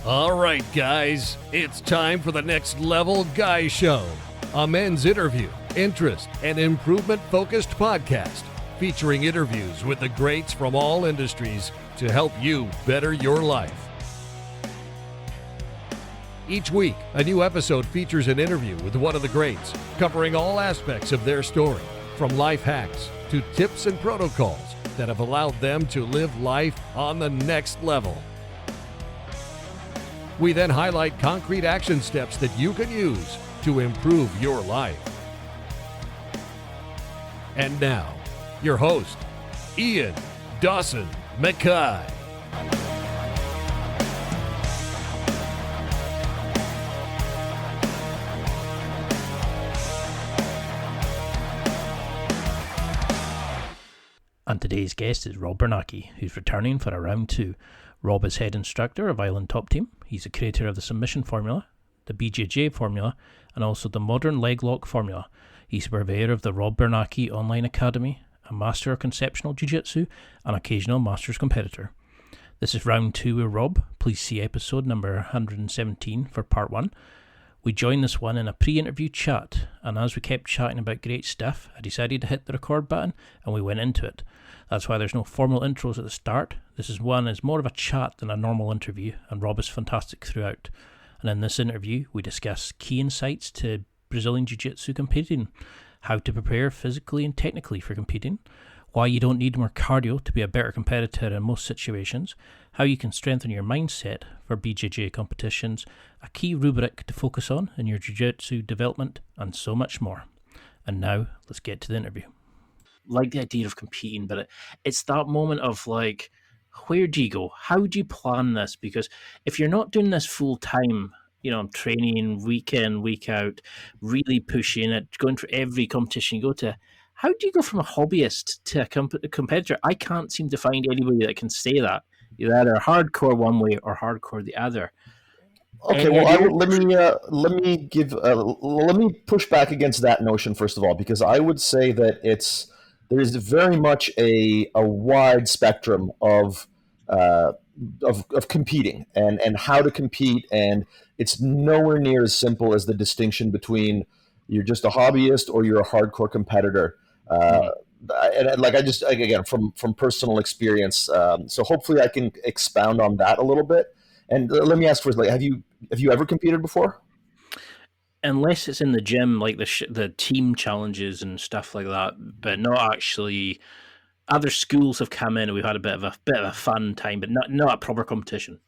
All right, guys, it's time for the Next Level Guy Show, a men's interview, interest, and improvement-focused podcast featuring interviews with the greats from all industries to help you better your life. Each week, a new episode features an interview with one of the greats, covering all aspects of their story, from life hacks to tips and protocols that have allowed them to live life on the next level. We then highlight concrete action steps that you can use to improve your life. And now, your host, Ian Dawson McKay. And today's guest is Rob Biernacki, who's returning for a round two. Rob is head instructor of Island Top Team. He's the creator of the submission formula, the BJJ Formula, and also the modern leg lock formula. He's purveyor of the Rob Biernacki Online Academy, a master of conceptual jiu-jitsu, and occasional master's competitor. This is round two with Rob. Please see episode number 117 for part one. We joined this one in a pre-interview chat, and as we kept chatting about great stuff, I decided to hit the record button, and we went into it. That's why there's no formal intros at the start. This is more of a chat than a normal interview, and Rob is fantastic throughout. And in this interview, we discuss key insights to Brazilian Jiu-Jitsu competing, how to prepare physically and technically for competing, why you don't need more cardio to be a better competitor in most situations, how you can strengthen your mindset for BJJ competitions, a key rubric to focus on in your Jiu-Jitsu development, and so much more. And now, let's get to the interview. Like the idea of competing, but it's that moment of like, where do you go? How do you plan this? Because if you're not doing this full time, I'm training week in, week out, really pushing it, going for every competition you go to, how do you go from a hobbyist to a competitor? I can't seem to find anybody that can say that. You're either hardcore one way or hardcore the other. Okay, well, let me push back against that notion first of all, because I would say that there's very much a wide spectrum of competing and how to compete, and it's nowhere near as simple as the distinction between you're just a hobbyist or you're a hardcore competitor. Again, from personal experience, so hopefully I can expound on that a little bit. And let me ask first, have you ever competed before? Unless it's in the gym, like the team challenges and stuff like that, but not actually. Other schools have come in and we've had a bit of a fun time, but not a proper competition.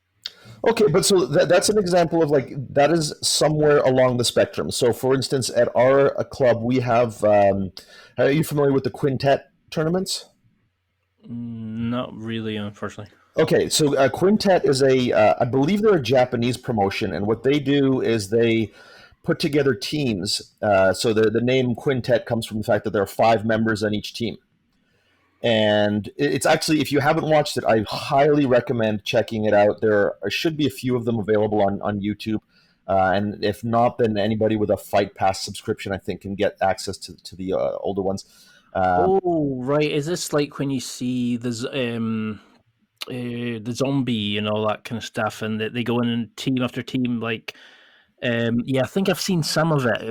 Okay, but so that's an example of that is somewhere along the spectrum. So, for instance, at our club, we have. Are you familiar with the quintet tournaments? Not really, unfortunately. Okay, so quintet is I believe they're a Japanese promotion, and what they do is they put together teams. So the name quintet comes from the fact that there are 5 members on each team. And it's actually, if you haven't watched it, I highly recommend checking it out. There should be a few of them available on YouTube. And if not, then anybody with a Fight Pass subscription, I think, can get access to the older ones. Right. Is this like when you see the zombie and all that kind of stuff, and they go in team after team, I think I've seen some of it.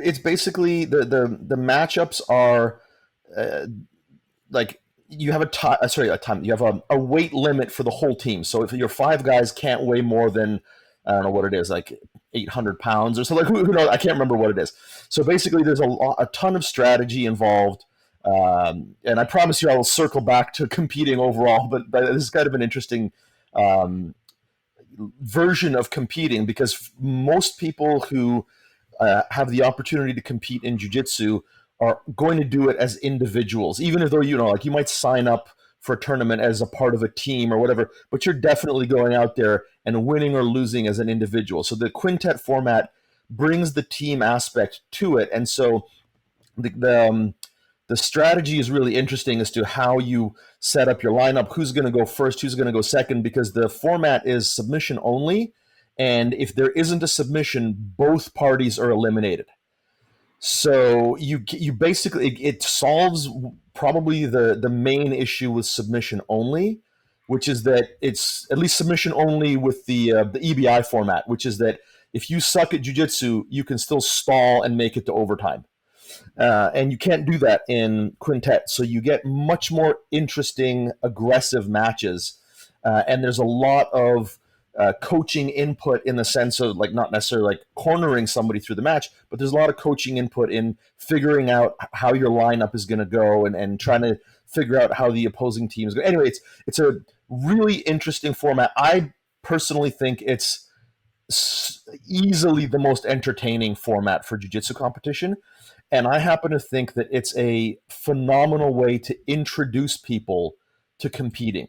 It's basically the matchups are you have you have a weight limit for the whole team. So if your 5 guys can't weigh more than, I don't know what it is, like 800 pounds or something, who knows? I can't remember what it is. So basically there's a ton of strategy involved. And I promise you I will circle back to competing overall, but this is kind of an interesting version of competing, because most people who have the opportunity to compete in jiu-jitsu are going to do it as individuals, even though, you might sign up for a tournament as a part of a team or whatever, but you're definitely going out there and winning or losing as an individual. So the quintet format brings the team aspect to it. And so the strategy is really interesting as to how you set up your lineup, who's going to go first, who's going to go second, because the format is submission only. And if there isn't a submission, both parties are eliminated. So you basically, it solves probably the main issue with submission only, which is that it's at least submission only with the EBI format, which is that if you suck at jiu-jitsu, you can still stall and make it to overtime. And you can't do that in quintet. So you get much more interesting, aggressive matches. And there's a lot of coaching input in the sense of like not necessarily like cornering somebody through the match, but there's a lot of coaching input in figuring out how your lineup is going to go and trying to figure out how the opposing team is going. Anyway, it's a really interesting format. I personally think it's easily the most entertaining format for jiu-jitsu competition. And I happen to think that it's a phenomenal way to introduce people to competing.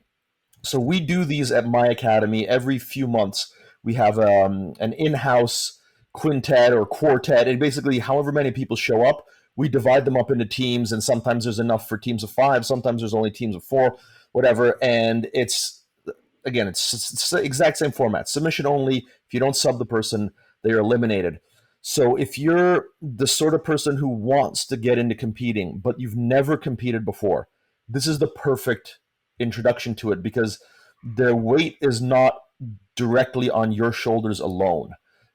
So we do these at my academy every few months. We have an in-house quintet or quartet, and basically however many people show up, we divide them up into teams, and sometimes there's enough for teams of 5, sometimes there's only teams of 4, whatever. And it's the exact same format. Submission only. If you don't sub the person, they are eliminated. So if you're the sort of person who wants to get into competing, but you've never competed before, this is the perfect introduction to it, because their weight is not directly on your shoulders alone.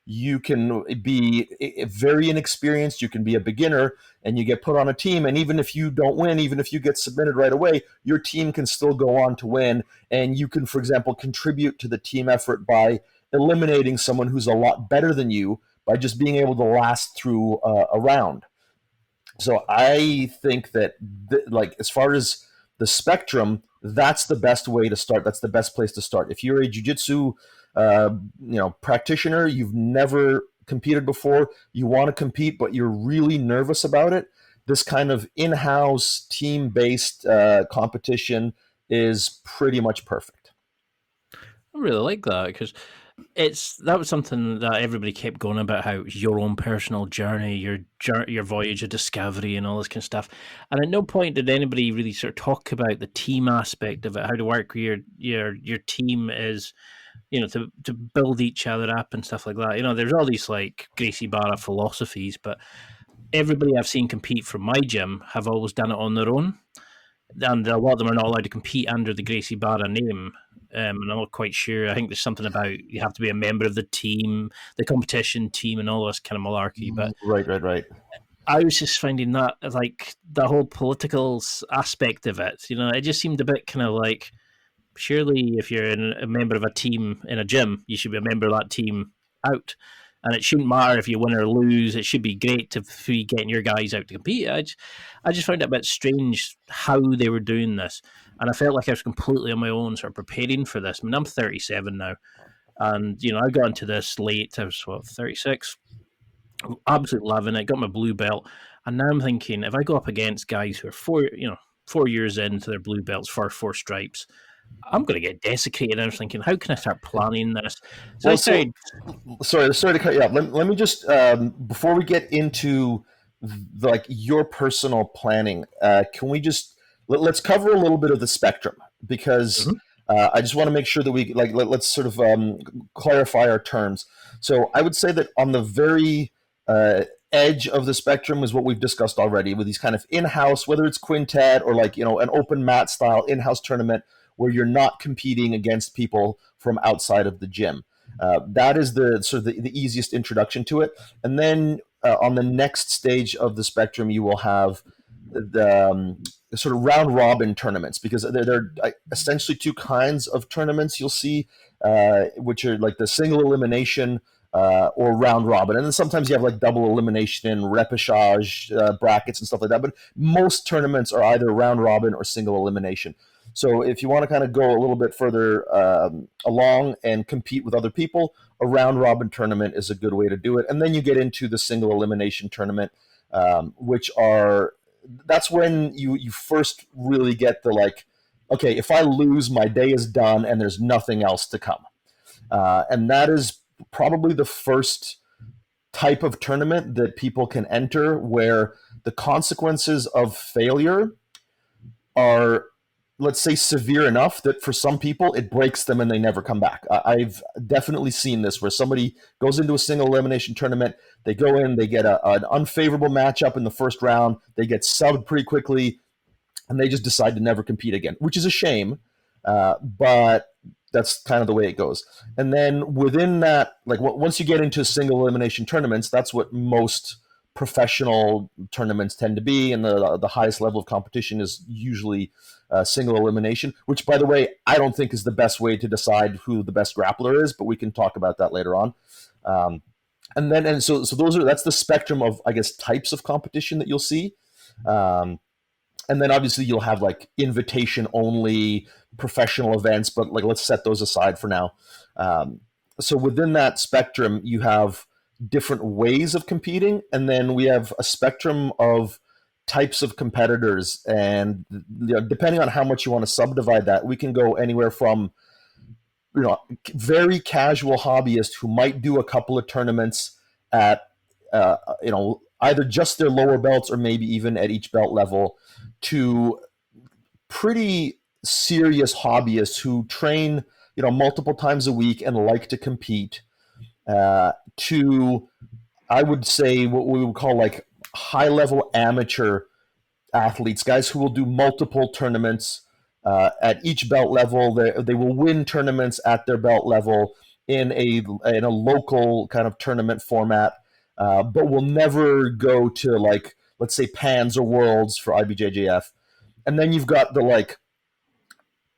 You can be very inexperienced, you can be a beginner, and you get put on a team, and even if you don't win, even if you get submitted right away, your team can still go on to win, and you can, for example, contribute to the team effort by eliminating someone who's a lot better than you by just being able to last through a round. So I think that like as far as the spectrum, that's the best way to start. That's the best place to start. If you're a jiu-jitsu practitioner, you've never competed before, you want to compete, but you're really nervous about it, this kind of in-house team-based competition is pretty much perfect. I really like that, because that was something that everybody kept going about, how it's your own personal journey, your voyage of discovery and all this kind of stuff. And at no point did anybody really sort of talk about the team aspect of it, how to work with your team is, to build each other up and stuff like that. There's all these like Gracie Barra philosophies, but everybody I've seen compete from my gym have always done it on their own. And a lot of them are not allowed to compete under the Gracie Barra name. And I'm not quite sure. I think there's something about you have to be a member of the team, the competition team, and all this kind of malarkey. But right. I was just finding that like the whole political aspect of it, it just seemed a bit kind of like, surely if you're a member of a team in a gym, you should be a member of that team out. And it shouldn't matter if you win or lose. It should be great to be getting your guys out to compete. I just found it a bit strange how they were doing this. And I felt like I was completely on my own, sort of preparing for this. I mean, I'm 37 now. And, I got into this late. I was, 36? Absolutely loving it. Got my blue belt. And now I'm thinking, if I go up against guys who are 4 years into their blue belts, for 4 stripes, I'm going to get desiccated. I was thinking, how can I start planning this? So sorry to cut you off. Let me just, before we get into your personal planning, can we just, let's cover a little bit of the spectrum, because I just want to make sure that we, let's sort of clarify our terms. So I would say that on the very edge of the spectrum is what we've discussed already, with these kind of in-house, whether it's quintet or an open mat style in-house tournament, where you're not competing against people from outside of the gym. That is the sort of the easiest introduction to it. And then on the next stage of the spectrum, you will have the sort of round robin tournaments, because there are essentially 2 kinds of tournaments you'll see, which are like the single elimination or round robin. And then sometimes you have double elimination and repechage brackets and stuff like that. But most tournaments are either round robin or single elimination. So if you want to kind of go a little bit further along and compete with other people, a round robin tournament is a good way to do it. And then you get into the single elimination tournament, that's when you first really get the okay, if I lose, my day is done and there's nothing else to come. And that is probably the first type of tournament that people can enter, where the consequences of failure are, let's say, severe enough that for some people it breaks them and they never come back. I've definitely seen this, where somebody goes into a single elimination tournament, they go in, they get an unfavorable matchup in the first round, they get subbed pretty quickly, and they just decide to never compete again, which is a shame. But that's kind of the way it goes. And then within that, like once you get into single elimination tournaments, that's what most professional tournaments tend to be, and the highest level of competition is usually single elimination, which, by the way, I don't think is the best way to decide who the best grappler is, but we can talk about that later on. So that's the spectrum of, I guess, types of competition that you'll see. And then obviously you'll have like invitation only professional events, but like let's set those aside for now. So within that spectrum, you have different ways of competing, and then we have a spectrum of types of competitors. And depending on how much you want to subdivide that, we can go anywhere from very casual hobbyists who might do a couple of tournaments at either just their lower belts or maybe even at each belt level, to pretty serious hobbyists who train multiple times a week and like to compete, to, I would say, what we would call like high level amateur athletes, guys who will do multiple tournaments at each belt level. They will win tournaments at their belt level in a local kind of tournament format, but will never go to, like, let's say Pans or Worlds for IBJJF. And then you've got the like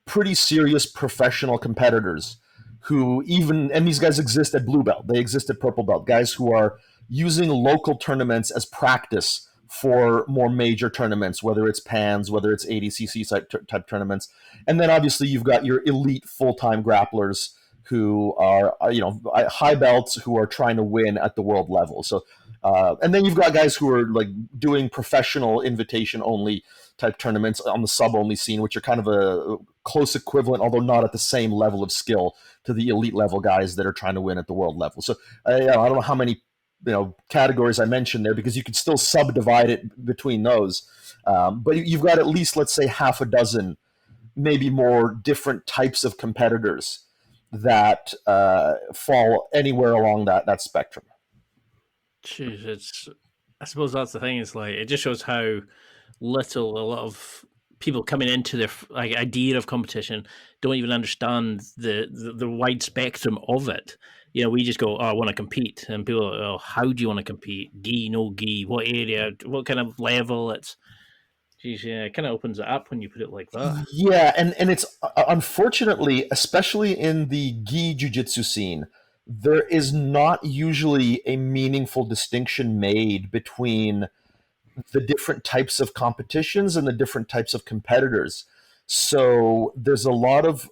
pretty serious professional competitors who and these guys exist at blue belt, they exist at purple belt, guys who are using local tournaments as practice for more major tournaments, whether it's Pans, whether it's ADCC type tournaments. And then obviously you've got your elite full-time grapplers who are, high belts who are trying to win at the world level. So, and then you've got guys who are like doing professional invitation only type tournaments on the sub only scene, which are kind of a close equivalent, although not at the same level of skill, to the elite level guys that are trying to win at the world level. So I don't know how many categories I mentioned there, because you could still subdivide it between those. But you've got at least, let's say, half a dozen, maybe more, different types of competitors that fall anywhere along that spectrum. Jeez, I suppose that's the thing. It's like, it just shows how little a lot of people coming into their idea of competition don't even understand the wide spectrum of it. We just go, oh, I want to compete, and people are, oh, how do you want to compete? Gi, no gi, what area, what kind of level? It kind of opens it up when you put it like that. Yeah, and it's unfortunately, especially in the gi jiu-jitsu scene, there is not usually a meaningful distinction made between the different types of competitions and the different types of competitors. So there's a lot of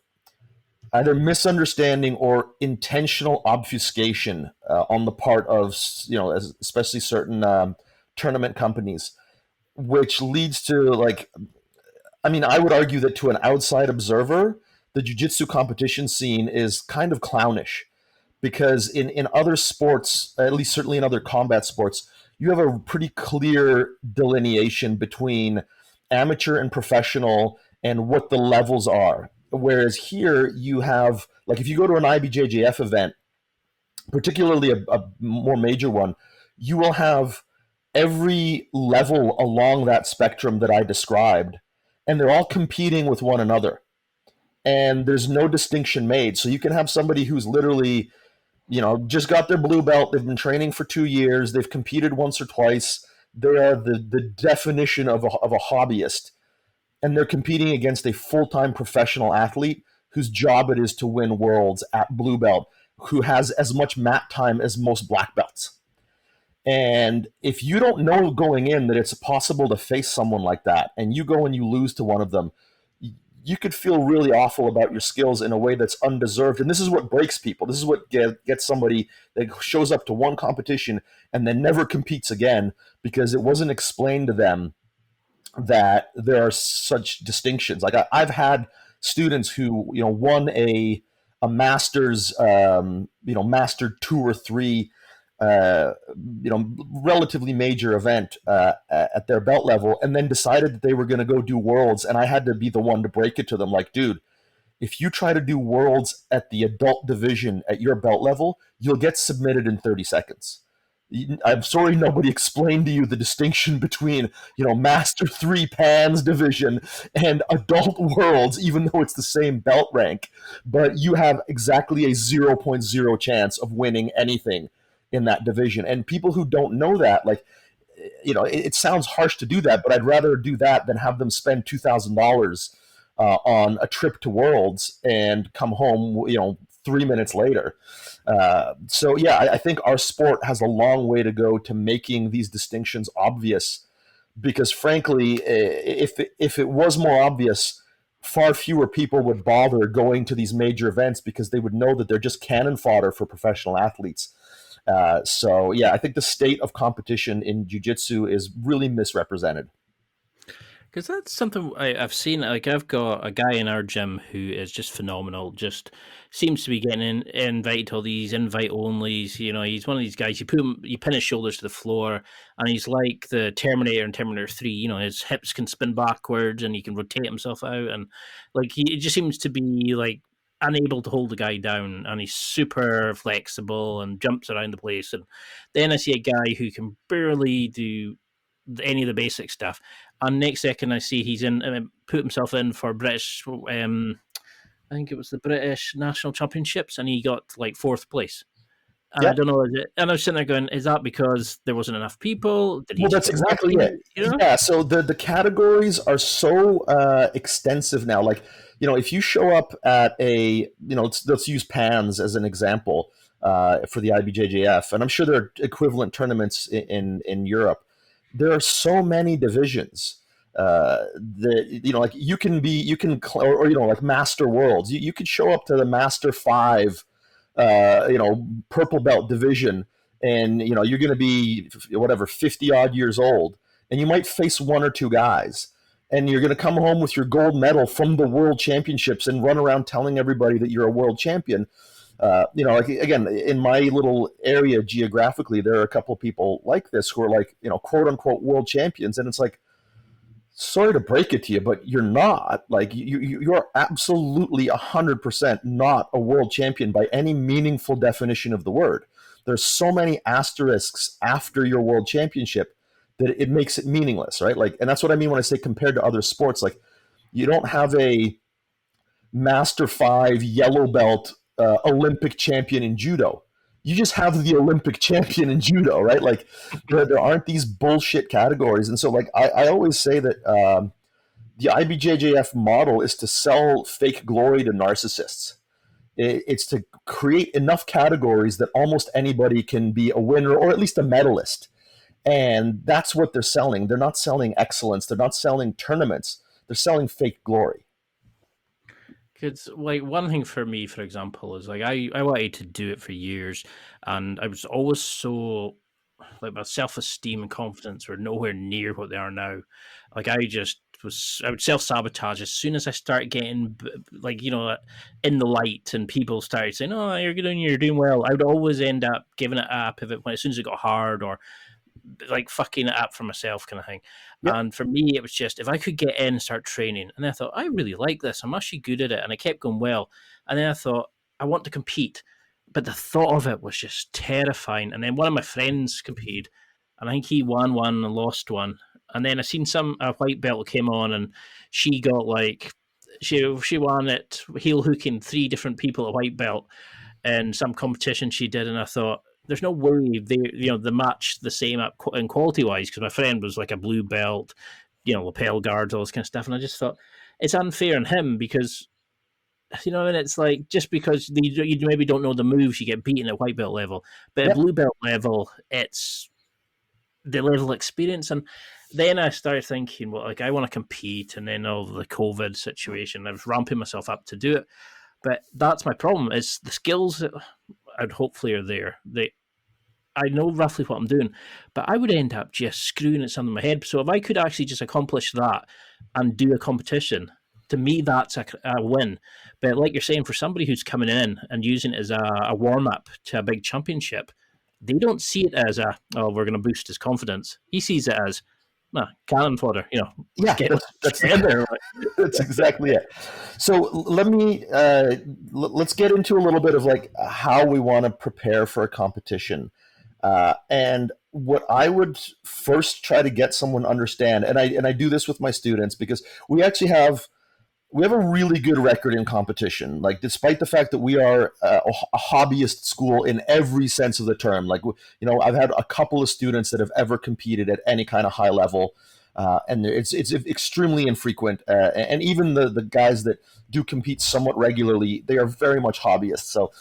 either misunderstanding or intentional obfuscation on the part of, especially certain tournament companies, which leads to, like, I would argue that to an outside observer, the jiu-jitsu competition scene is kind of clownish, because in other sports, at least certainly in other combat sports, you have a pretty clear delineation between amateur and professional and what the levels are. Whereas here you have, like, if you go to an IBJJF event, particularly a more major one, you will have every level along that spectrum that I described, and they're all competing with one another. And there's no distinction made. So you can have somebody who's literally, just got their blue belt. They've been training for 2 years. They've competed once or twice. They are the definition of a hobbyist. And they're competing against a full-time professional athlete whose job it is to win worlds at blue belt, who has as much mat time as most black belts. And if you don't know going in that it's possible to face someone like that, and you go and you lose to one of them, you could feel really awful about your skills in a way that's undeserved. And this is what breaks people. This is what gets somebody that shows up to one competition and then never competes again, because it wasn't explained to them that there are such distinctions. Like I've had students who, won a master's, master 2 or 3, relatively major event at their belt level, and then decided that they were going to go do worlds. And I had to be the one to break it to them, like, dude, if you try to do worlds at the adult division at your belt level, you'll get submitted in 30 seconds. I'm sorry nobody explained to you the distinction between, Master 3 Pans division and Adult Worlds, even though it's the same belt rank. But you have exactly a 0.0 chance of winning anything in that division. And people who don't know that, like, it sounds harsh to do that, but I'd rather do that than have them spend $2,000 on a trip to Worlds and come home, 3 minutes later. So yeah, I think our sport has a long way to go to making these distinctions obvious, because frankly, if it was more obvious, far fewer people would bother going to these major events, because they would know that they're just cannon fodder for professional athletes. So yeah, I think the state of competition in jiu-jitsu is really misrepresented. Because that's something I've seen. Like, I've got a guy in our gym who is just phenomenal. Just seems to be getting invited to all these invite onlys. He's one of these guys. You pin his shoulders to the floor, and he's like the Terminator in Terminator 3. His hips can spin backwards, and he can rotate himself out, and like he just seems to be like unable to hold the guy down, and he's super flexible and jumps around the place. And then I see a guy who can barely do any of the basic stuff, and next second I see he's put himself in for British, I think it was the British National Championships, and he got like fourth place. And Yeah. I don't know, and I was sitting there going, is that because there wasn't enough people? Did he Well, that's exactly it. Yeah, so the categories are so extensive now. Like, if you show up at a, let's use PANS as an example for the IBJJF, and I'm sure there are equivalent tournaments in Europe. There are so many divisions that, like like Master Worlds. You could show up to the Master 5, purple belt division, and you're going to be whatever 50 odd years old, and you might face one or two guys, and you're going to come home with your gold medal from the world championships and run around telling everybody that you're a world champion. Like, again, in my little area geographically, there are a couple of people like this who are like, quote unquote world champions, and it's like, sorry to break it to you, but you're not. Like, you're absolutely 100% not a world champion by any meaningful definition of the word. There's so many asterisks after your world championship that it makes it meaningless, right? Like, and that's what I mean when I say compared to other sports. Like, you don't have a Master 5 yellow belt Olympic champion in judo. You just have the Olympic champion in judo, right? Like, there aren't these bullshit categories. And so, like, I always say that the IBJJF model is to sell fake glory to narcissists. It's to create enough categories that almost anybody can be a winner or at least a medalist. And that's what they're selling. They're not selling excellence. They're not selling tournaments. They're selling fake glory. Because, like, one thing for me, for example, is like I wanted to do it for years, and I was always so, like, my self-esteem and confidence were nowhere near what they are now. Like, I would self-sabotage as soon as I start getting, like, in the light, and people started saying, oh, you're doing well. I would always end up giving it up as soon as it got hard, or like fucking it up for myself, kind of thing. Yep. And for me, it was just, if I could get in and start training, and then I thought, I really like this, I'm actually good at it, and I kept going well. And then I thought, I want to compete, but the thought of it was just terrifying. And then one of my friends competed, and I think he won one and lost one. And then I seen a white belt came on, and she got like, she won it heel hooking 3 different people at white belt in some competition she did. And I thought, there's no way they match the same in quality wise, because my friend was like a blue belt, lapel guards, all this kind of stuff. And I just thought it's unfair on him, because, and it's like, just because you maybe don't know the moves, you get beaten at white belt level, but at blue belt level, it's the level of experience. And then I started thinking, well, like, I want to compete, and then all the COVID situation, I was ramping myself up to do it. But that's my problem, is the skills that I'd hopefully are there. I know roughly what I'm doing, but I would end up just screwing at something in my head. So if I could actually just accomplish that and do a competition, to me, that's a win. But like you're saying, for somebody who's coming in and using it as a warm-up to a big championship, they don't see it as we're going to boost his confidence. He sees it as, cannon fodder, Yeah, that's exactly it. So let me let's get into a little bit of like how we want to prepare for a competition. And what I would first try to get someone to understand, and I do this with my students, because we actually have a really good record in competition. Like, despite the fact that we are a hobbyist school in every sense of the term, like, I've had a couple of students that have ever competed at any kind of high level, and it's extremely infrequent. And even the guys that do compete somewhat regularly, they are very much hobbyists. So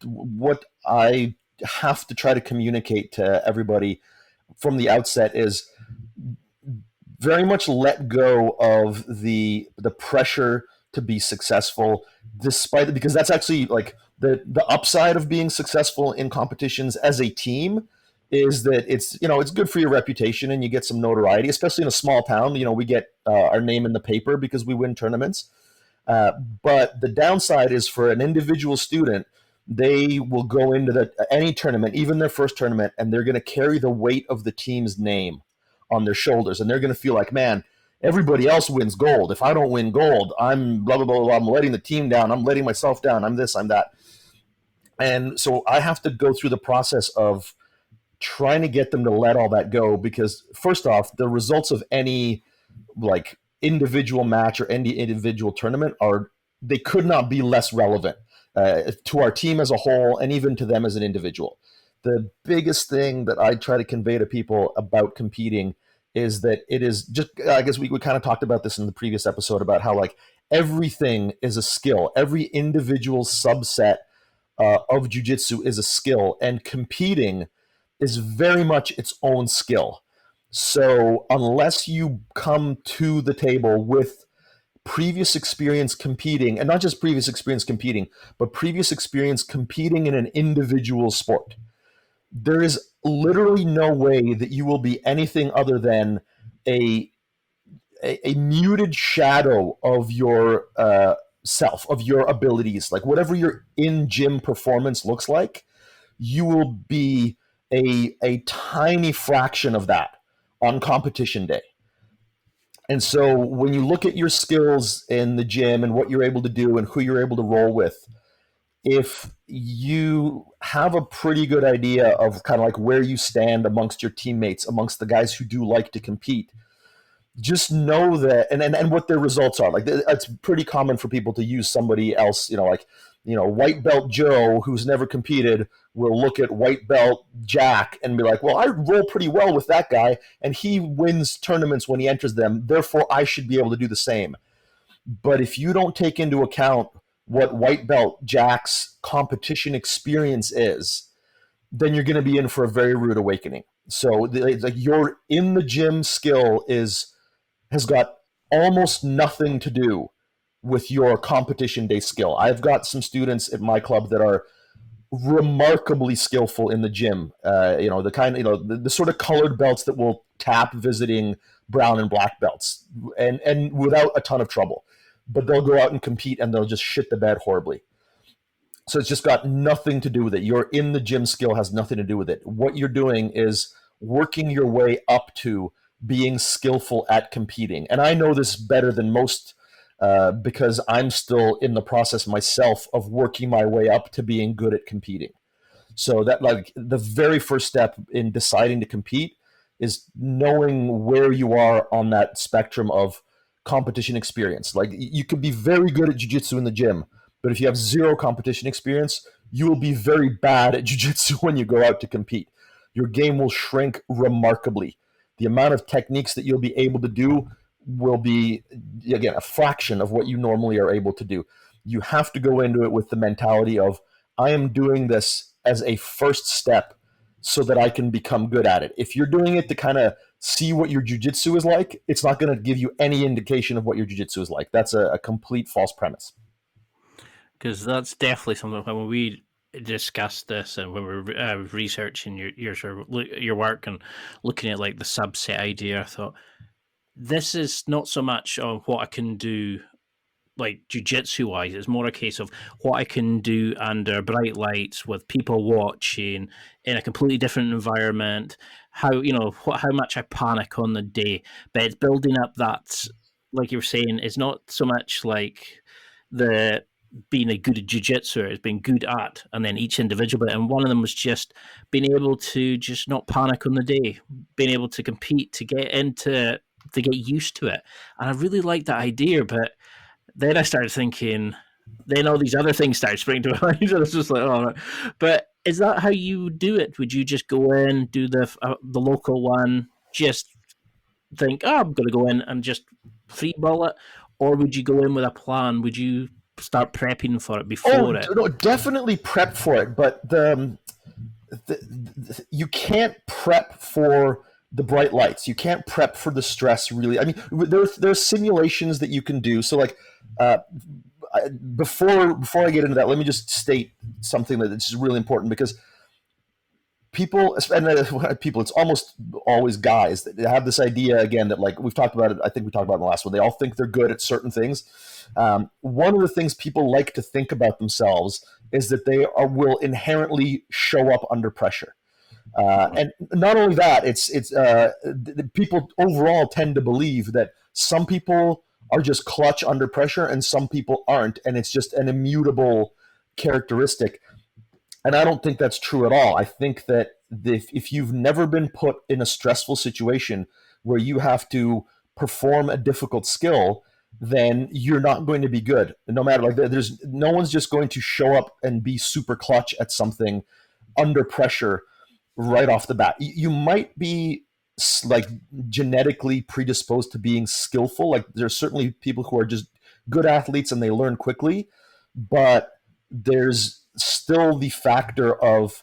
what I have to try to communicate to everybody from the outset is very much let go of the pressure to be successful, because that's actually like the upside of being successful in competitions as a team is that it's good for your reputation and you get some notoriety, especially in a small town. We get our name in the paper because we win tournaments. But the downside is, for an individual student, they will go into any tournament, even their first tournament, and they're going to carry the weight of the team's name on their shoulders, and they're going to feel like, man, everybody else wins gold. If I don't win gold, I'm blah, blah, blah, blah. I'm letting the team down. I'm letting myself down. I'm this, I'm that. And so I have to go through the process of trying to get them to let all that go, because first off, the results of any like individual match or any individual tournament they could not be less relevant to our team as a whole, and even to them as an individual. The biggest thing that I try to convey to people about competing is that it is just, I guess we kind of talked about this in the previous episode about how like everything is a skill. Every individual subset of jiu-jitsu is a skill, and competing is very much its own skill. So unless you come to the table with previous experience competing, and not just previous experience competing, but previous experience competing in an individual sport, there is literally no way that you will be anything other than a muted shadow of your self, of your abilities. Like, whatever your in-gym performance looks like, you will be a tiny fraction of that on competition day. And so when you look at your skills in the gym and what you're able to do and who you're able to roll with, if you have a pretty good idea of kind of like where you stand amongst your teammates, amongst the guys who do like to compete, just know that, and what their results are. Like, it's pretty common for people to use somebody else, white belt Joe, who's never competed, will look at white belt Jack and be like, well, I roll pretty well with that guy, and he wins tournaments when he enters them, therefore I should be able to do the same. But if you don't take into account what white belt Jack's competition experience is, then you're going to be in for a very rude awakening. So like, your in the gym skill has got almost nothing to do with your competition day skill. I've got some students at my club that are remarkably skillful in the gym. The kind of, the sort of colored belts that will tap visiting brown and black belts, and without a ton of trouble. But they'll go out and compete and they'll just shit the bed horribly. So it's just got nothing to do with it. Your in the gym skill has nothing to do with it. What you're doing is working your way up to being skillful at competing. And I know this better than most because I'm still in the process myself of working my way up to being good at competing. So that, like, the very first step in deciding to compete is knowing where you are on that spectrum of competition experience. Like, you could be very good at jiu-jitsu in the gym, but if you have zero competition experience, you will be very bad at jiu-jitsu when you go out to compete. Your game will shrink remarkably. The amount of techniques that you'll be able to do will be, again, a fraction of what you normally are able to do. You have to go into it with the mentality of, I am doing this as a first step so that I can become good at it. If you're doing it to kind of see what your jiu-jitsu is like, it's not going to give you any indication of what your jiu-jitsu is like. That's a complete false premise. Because that's definitely something when we discussed this and when we were researching your work and looking at like the subset idea, I thought this is not so much on what I can do like jiu-jitsu wise. It's more a case of what I can do under bright lights with people watching in a completely different environment, how much I panic on the day. But it's building up that, like you were saying, it's not so much like the being a good jiu-jitsu is being good at, and then each individual bit. And one of them was just being able to just not panic on the day, being able to compete, to get used to it. And I really liked that idea, but then I started thinking, then all these other things started springing to mind. And it's just like, oh, but is that how you do it? Would you just go in, do the local one, just think, oh, I'm going to go in and just free ball it? Or would you go in with a plan? Would you start prepping for it before it? No, definitely prep for it, but you can't prep for the bright lights. You can't prep for the stress, really. I mean, there are simulations that you can do. So, like, before I get into that, let me just state something that is really important, because people, it's almost always guys that have this idea, again, that, like, we've talked about it, I think we talked about it in the last one, they all think they're good at certain things. One of the things people like to think about themselves is that they will inherently show up under pressure. And not only that, people overall tend to believe that some people are just clutch under pressure and some people aren't, and it's just an immutable characteristic. And I don't think that's true at all. I think that if you've never been put in a stressful situation where you have to perform a difficult skill, then you're not going to be good. No matter, like, there's no one's just going to show up and be super clutch at something under pressure right off the bat. You might be, like, genetically predisposed to being skillful. Like, there's certainly people who are just good athletes and they learn quickly, but there's still the factor of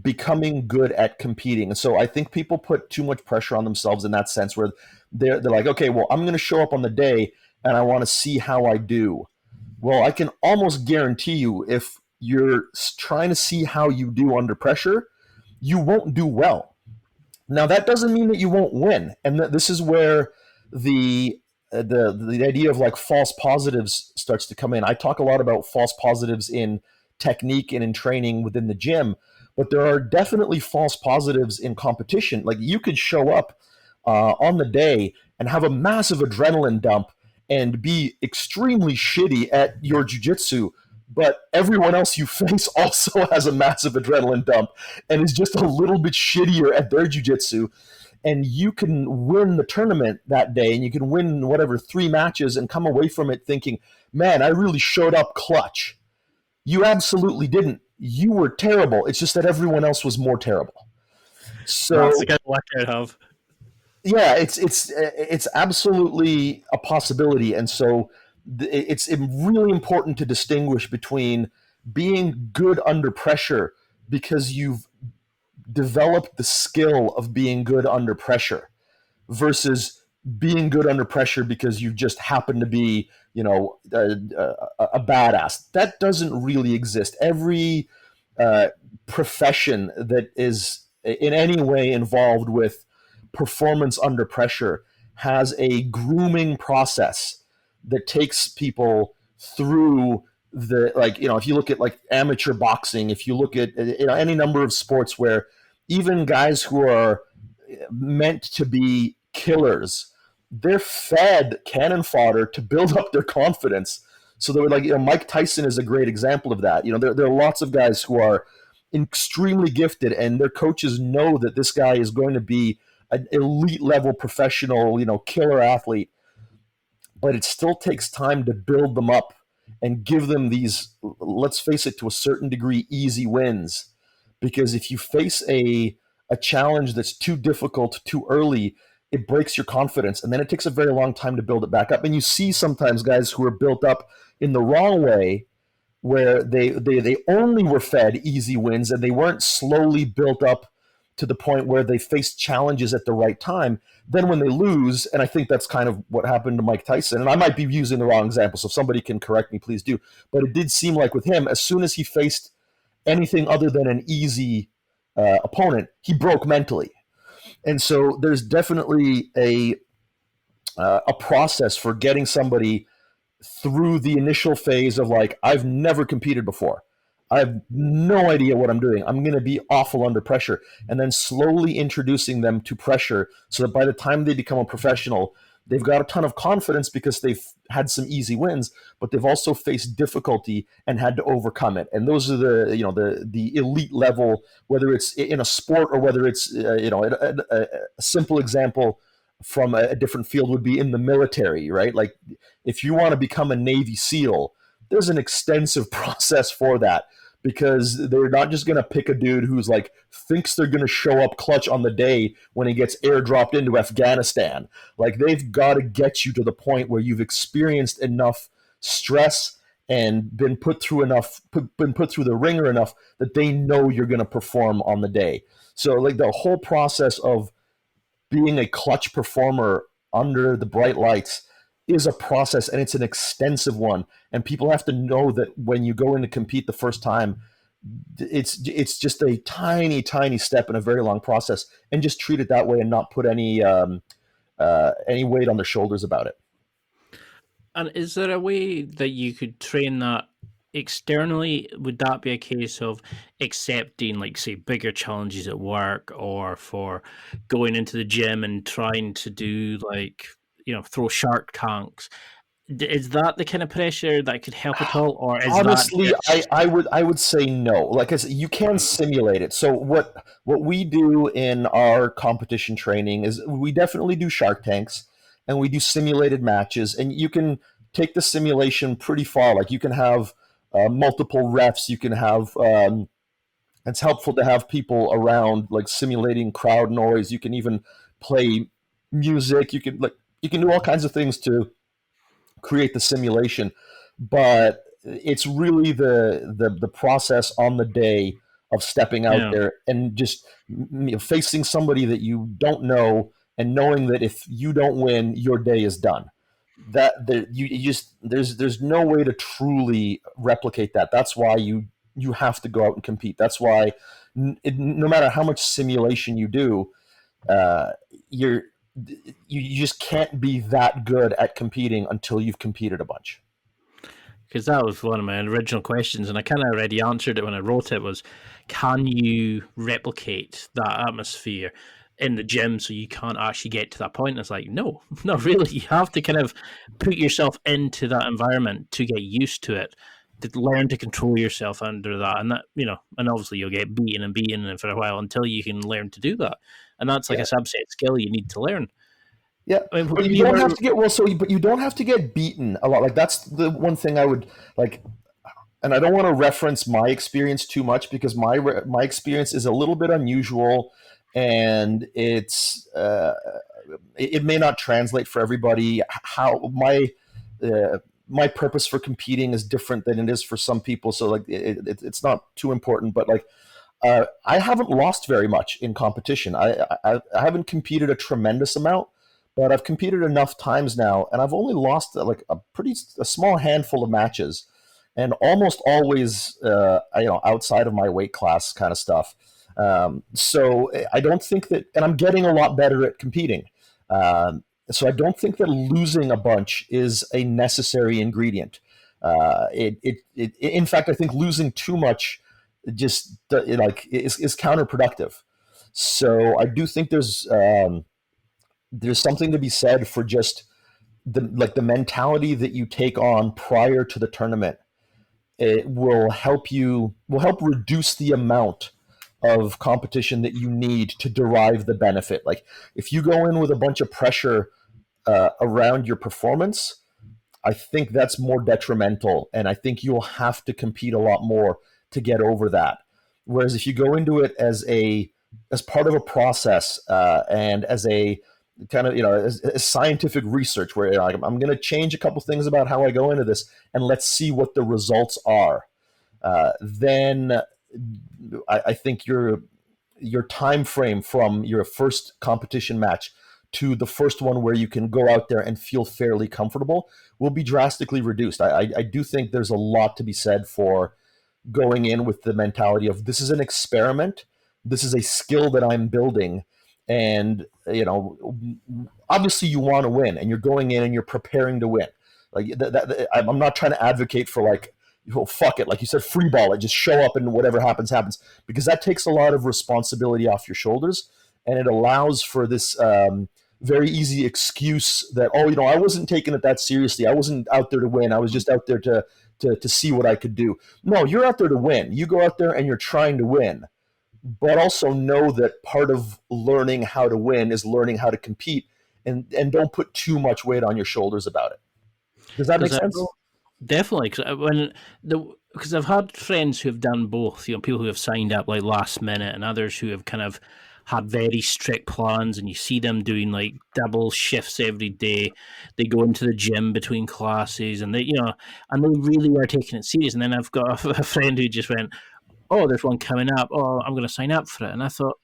becoming good at competing. And so I think people put too much pressure on themselves in that sense, where they're like, okay, well, I'm going to show up on the day and I want to see how I do. Well, I can almost guarantee you, if you're trying to see how you do under pressure, you won't do well. Now, that doesn't mean that you won't win. And this is where the idea of, like, false positives starts to come in. I talk a lot about false positives in technique and in training within the gym, but there are definitely false positives in competition. Like, you could show up on the day and have a massive adrenaline dump and be extremely shitty at your jiu-jitsu, but everyone else you face also has a massive adrenaline dump and is just a little bit shittier at their jiu-jitsu. And you can win the tournament that day, and you can win whatever 3 matches and come away from it thinking, man, I really showed up clutch. You absolutely didn't. You were terrible. It's just that everyone else was more terrible. So that's the kind of luck I have. Yeah, it's absolutely a possibility. And so it's really important to distinguish between being good under pressure because you've developed the skill of being good under pressure versus being good under pressure because you just happen to be, a badass. That doesn't really exist. Every profession that is in any way involved with performance under pressure has a grooming process that takes people through if you look at, like, amateur boxing, if you look at any number of sports where even guys who are meant to be killers, they're fed cannon fodder to build up their confidence. So they were like, Mike Tyson is a great example of that. There are lots of guys who are extremely gifted and their coaches know that this guy is going to be an elite level professional, killer athlete, but it still takes time to build them up and give them these, let's face it, to a certain degree, easy wins. Because if you face a challenge that's too difficult too early, it breaks your confidence, and then it takes a very long time to build it back up. And you see sometimes guys who are built up in the wrong way, where they only were fed easy wins and they weren't slowly built up to the point where they faced challenges at the right time. Then when they lose, and I think that's kind of what happened to Mike Tyson, and I might be using the wrong example, so if somebody can correct me, please do. But it did seem like with him, as soon as he faced anything other than an easy opponent, he broke mentally. And so there's definitely a process for getting somebody through the initial phase of, like, I've never competed before. I have no idea what I'm doing. I'm going to be awful under pressure. And then slowly introducing them to pressure so that by the time they become a professional, they've got a ton of confidence because they've had some easy wins, but they've also faced difficulty and had to overcome it. And those are the elite level, whether it's in a sport or whether it's a simple example from a different field would be in the military, right? Like if you want to become a Navy SEAL, there's an extensive process for that, because they're not just going to pick a dude who's like thinks they're going to show up clutch on the day when he gets airdropped into Afghanistan. Like they've got to get you to the point where you've experienced enough stress and been put through the ringer enough that they know you're going to perform on the day. So like the whole process of being a clutch performer under the bright lights is a process, and it's an extensive one. And people have to know that when you go in to compete the first time, it's just a tiny, tiny step in a very long process, and just treat it that way and not put any weight on their shoulders about it. And is there a way that you could train that externally? Would that be a case of accepting, like, say, bigger challenges at work, or for going into the gym and trying to do, like, throw shark tanks? Is that the kind of pressure that could help at all, or is honestly that I would say no. Like I said, you can simulate it. So what we do in our competition training is we definitely do shark tanks, and we do simulated matches, and you can take the simulation pretty far. Like you can have multiple refs, you can have it's helpful to have people around, like simulating crowd noise. You can even play music, you can do all kinds of things to create the simulation, but it's really the process on the day of stepping out there and just facing somebody that you don't know, and knowing that if you don't win, your day is done. There's no way to truly replicate that. That's why you have to go out and compete. That's why no matter how much simulation you do, you just can't be that good at competing until you've competed a bunch. Because that was one of my original questions, and I kind of already answered it when I wrote it, was can you replicate that atmosphere in the gym so you can't actually get to that point? And it's like, no, not really. You have to kind of put yourself into that environment to get used to it, to learn to control yourself under that. And that, and obviously you'll get beaten for a while until you can learn to do that. And that's like a subset skill you need to learn. Yeah, I mean, but you don't have to get but you don't have to get beaten a lot. Like that's the one thing I would like, and I don't want to reference my experience too much, because my experience is a little bit unusual, and it's it may not translate for everybody. How my purpose for competing is different than it is for some people, so like it's not too important. But like I haven't lost very much in competition. I haven't competed a tremendous amount, but I've competed enough times now, and I've only lost like a small handful of matches, and almost always, outside of my weight class kind of stuff. So I don't think that, and I'm getting a lot better at competing. So I don't think that losing a bunch is a necessary ingredient. In fact, I think losing too much just is counterproductive. So I do think there's something to be said for just the mentality that you take on prior to the tournament. It will help reduce the amount of competition that you need to derive the benefit. Like if you go in with a bunch of pressure around your performance, I think that's more detrimental, and I think you'll have to compete a lot more to get over that. Whereas if you go into it as part of a process, and as a kind of as scientific research, where I'm going to change a couple things about how I go into this, and let's see what the results are, then I think your time frame from your first competition match to the first one where you can go out there and feel fairly comfortable will be drastically reduced. I do think there's a lot to be said for going in with the mentality of, this is an experiment, this is a skill that I'm building, and obviously you want to win, and you're going in and you're preparing to win. Like I'm not trying to advocate for like fuck it, like you said, free ball it, just show up and whatever happens happens, because that takes a lot of responsibility off your shoulders, and it allows for this very easy excuse that, oh, I wasn't taking it that seriously, I wasn't out there to win, I was just out there to see what I could do. No, you're out there to win. You go out there and you're trying to win, but also know that part of learning how to win is learning how to compete, and don't put too much weight on your shoulders about it. Does that make sense? Definitely, because I've had friends who have done both. People who have signed up like last minute, and others who have kind of had very strict plans. And you see them doing like double shifts every day. They go into the gym between classes, and they really are taking it serious. And then I've got a friend who just went, "Oh, there's one coming up. Oh, I'm going to sign up for it." And I thought,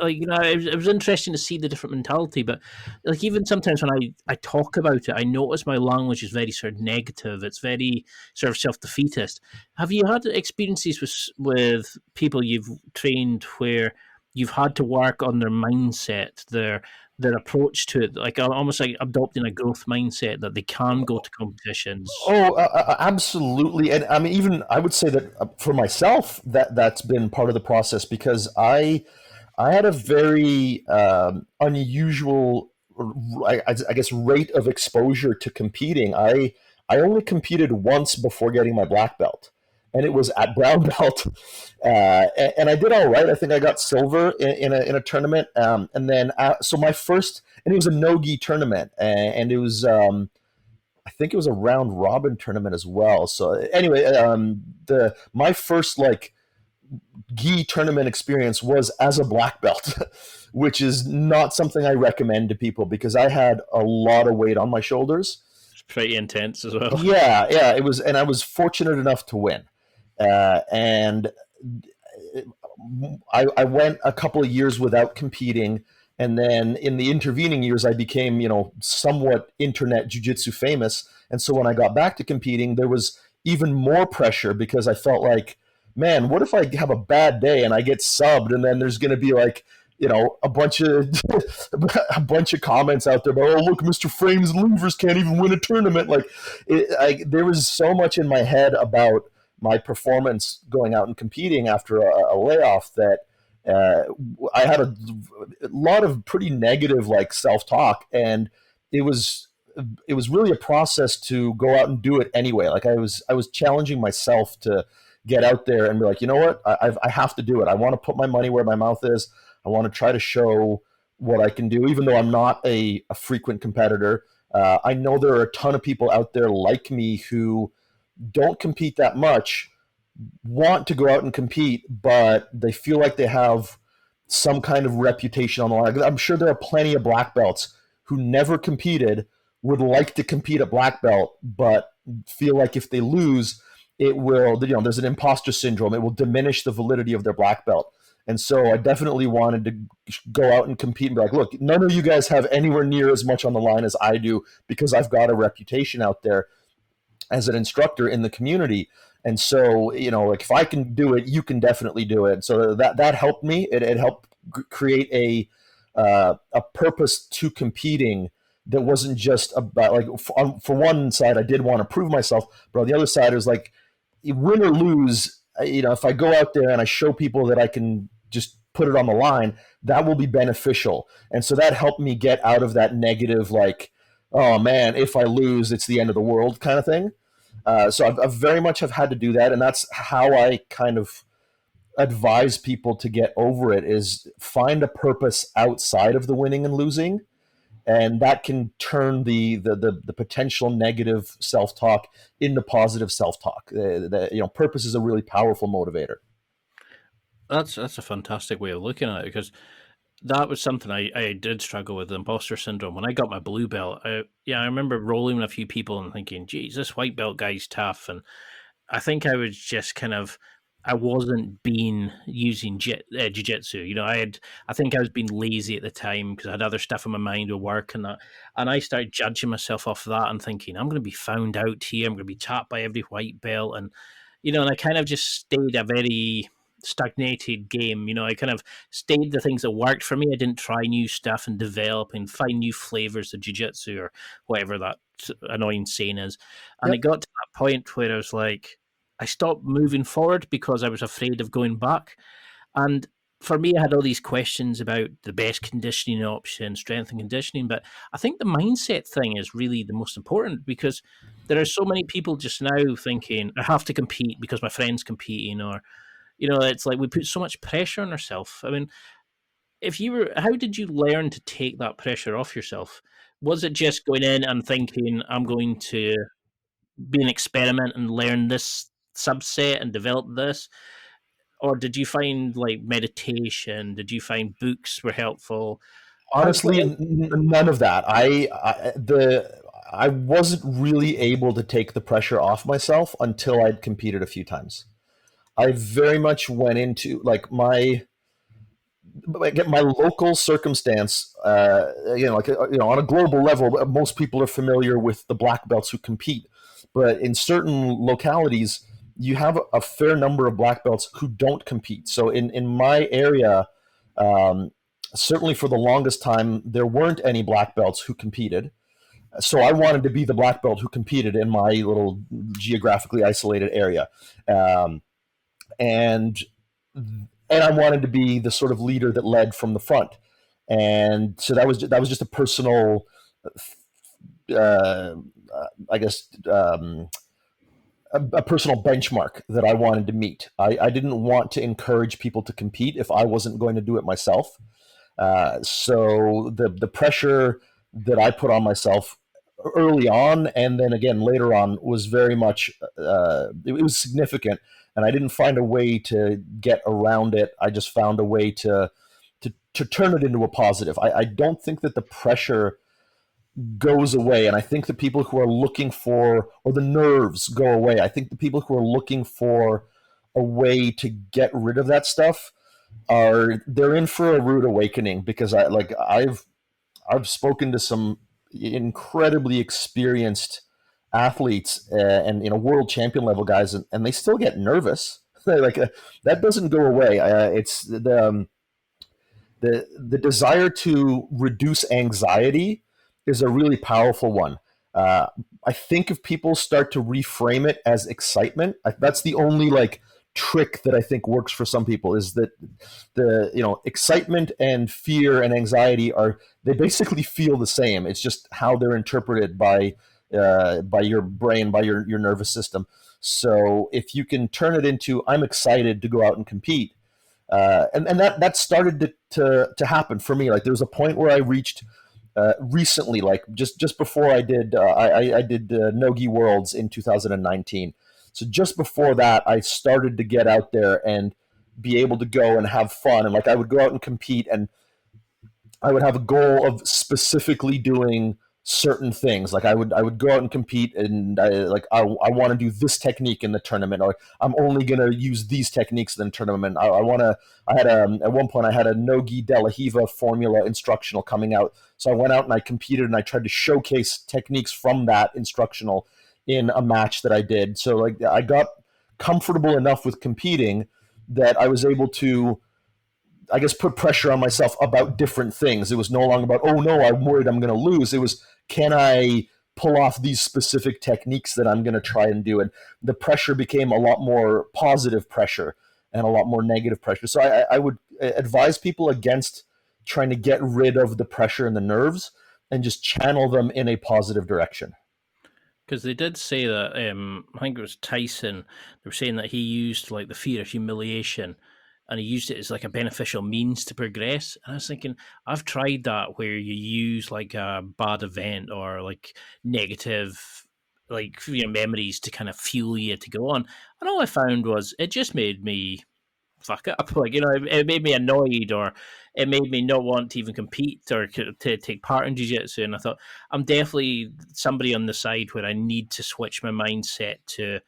it was interesting to see the different mentality, but like even sometimes when I talk about it, I notice my language is very sort of negative. It's very sort of self-defeatist. Have you had experiences with people you've trained where you've had to work on their mindset, their approach to it, like almost like adopting a growth mindset that they can go to competitions? Oh, absolutely. And I mean, even I would say that for myself, that's been part of the process, because I had a very unusual, I guess, rate of exposure to competing. I only competed once before getting my black belt, and it was at brown belt, and I did all right. I think I got silver in a tournament, and then so my first, and it was a no-gi tournament, and it was I think it was a round robin tournament as well. So anyway, my first like gi tournament experience was as a black belt, which is not something I recommend to people, because I had a lot of weight on my shoulders. It's pretty intense as well. Yeah, it was, and I was fortunate enough to win. And I went a couple of years without competing, and then in the intervening years, I became, somewhat internet jiu-jitsu famous. And so when I got back to competing, there was even more pressure, because I felt like, man, what if I have a bad day and I get subbed, and then there's going to be like, a bunch of comments out there about, oh, look, Mr. Frames and Levers can't even win a tournament. Like, there was so much in my head about my performance going out and competing after a layoff that I had a lot of pretty negative like self-talk, and it was really a process to go out and do it anyway. Like I was challenging myself to get out there and be like, you know what, I have to do it. I want to put my money where my mouth is. I want to try to show what I can do, even though I'm not a frequent competitor. I know there are a ton of people out there like me who don't compete that much, want to go out and compete, but they feel like they have some kind of reputation on the line. I'm sure there are plenty of black belts who never competed, would like to compete at black belt, but feel like if they lose, it will, there's an imposter syndrome. It will diminish the validity of their black belt. And so I definitely wanted to go out and compete and be like, look, none of you guys have anywhere near as much on the line as I do, because I've got a reputation out there as an instructor in the community. And so, like if I can do it, you can definitely do it. So that helped me. It helped create a purpose to competing that wasn't just about like, for one side, I did want to prove myself, but on the other side, it was like, win or lose, if I go out there and I show people that I can just put it on the line, that will be beneficial. And so that helped me get out of that negative, like, oh man, if I lose, it's the end of the world kind of thing. So I've very much have had to do that. And that's how I kind of advise people to get over it, is find a purpose outside of the winning and losing. And that can turn the potential negative self-talk into positive self-talk. Purpose is a really powerful motivator. That's a fantastic way of looking at it, because that was something I did struggle with, imposter syndrome. When I got my blue belt, I remember rolling with a few people and thinking, geez, this white belt guy's tough. And I think I was just I wasn't using jiu-jitsu. I think I was being lazy at the time because I had other stuff in my mind with work and that. And I started judging myself off of that and thinking, I'm going to be found out here. I'm going to be tapped by every white belt. And, and I kind of just stayed a very stagnated game. I kind of stayed the things that worked for me. I didn't try new stuff and develop and find new flavors of jiu-jitsu or whatever that annoying saying is. And It got to that point where I was like, I stopped moving forward because I was afraid of going back. And for me, I had all these questions about the best conditioning option, strength and conditioning. But I think the mindset thing is really the most important, because there are so many people just now thinking, I have to compete because my friend's competing, or, it's like we put so much pressure on ourselves. I mean, how did you learn to take that pressure off yourself? Was it just going in and thinking, I'm going to be an experiment and learn this subset and develop this? Or did you find like meditation? Did you find books were helpful? Honestly, none of that. I wasn't really able to take the pressure off myself until I'd competed a few times. I very much went into like my local circumstance. On a global level, most people are familiar with the black belts who compete, but in certain localities, you have a fair number of black belts who don't compete. So in my area, um, certainly for the longest time, there weren't any black belts who competed. So I wanted to be the black belt who competed in my little geographically isolated area. Um, and and I wanted to be the sort of leader that led from the front. And so that was just a personal, uh, I guess, a personal benchmark that I wanted to meet. I didn't want to encourage people to compete if I wasn't going to do it myself. So the pressure that I put on myself early on, and then again later on, was very much it was significant, and I didn't find a way to get around it. I just found a way to turn it into a positive. I don't think that the pressure goes away, and I think the people who are looking for, or the nerves go away. I think the people who are looking for a way to get rid of that stuff they're in for a rude awakening, because I've spoken to some incredibly experienced athletes, and world champion level guys, and they still get nervous. That doesn't go away. It's the desire to reduce anxiety is a really powerful one. I think if people start to reframe it as excitement, that's the only trick that I think works for some people, is that the excitement and fear and anxiety they basically feel the same. It's just how they're interpreted by your brain, by your nervous system. So if you can turn it into, I'm excited to go out and compete, and that started to happen for me. Like there was a point where I reached recently, like just before I did I did Nogi Worlds in 2019. So just before that, I started to get out there and be able to go and have fun. And I would go out and compete, and I would have a goal of specifically doing certain things. Like I would go out and compete, and I want to do this technique in the tournament, or I'm only going to use these techniques in the tournament. At one point I had a Nogi De La Hiva formula instructional coming out. So I went out and I competed, and I tried to showcase techniques from that instructional in a match that I did. So I got comfortable enough with competing that I was able to, I guess, put pressure on myself about different things. It was no longer about, oh no, I'm worried I'm going to lose. It was, can I pull off these specific techniques that I'm going to try and do? And the pressure became a lot more positive pressure and a lot more negative pressure. So I would advise people against trying to get rid of the pressure and the nerves, and just channel them in a positive direction. Because they did say that, I think it was Tyson, they were saying that he used the fear of humiliation, and he used it as a beneficial means to progress. And I was thinking, I've tried that, where you use a bad event or negative memories to kind of fuel you to go on. And all I found was it just made me fuck up. It made me annoyed, or it made me not want to even compete or to take part in jiu-jitsu. And I thought, I'm definitely somebody on the side where I need to switch my mindset to,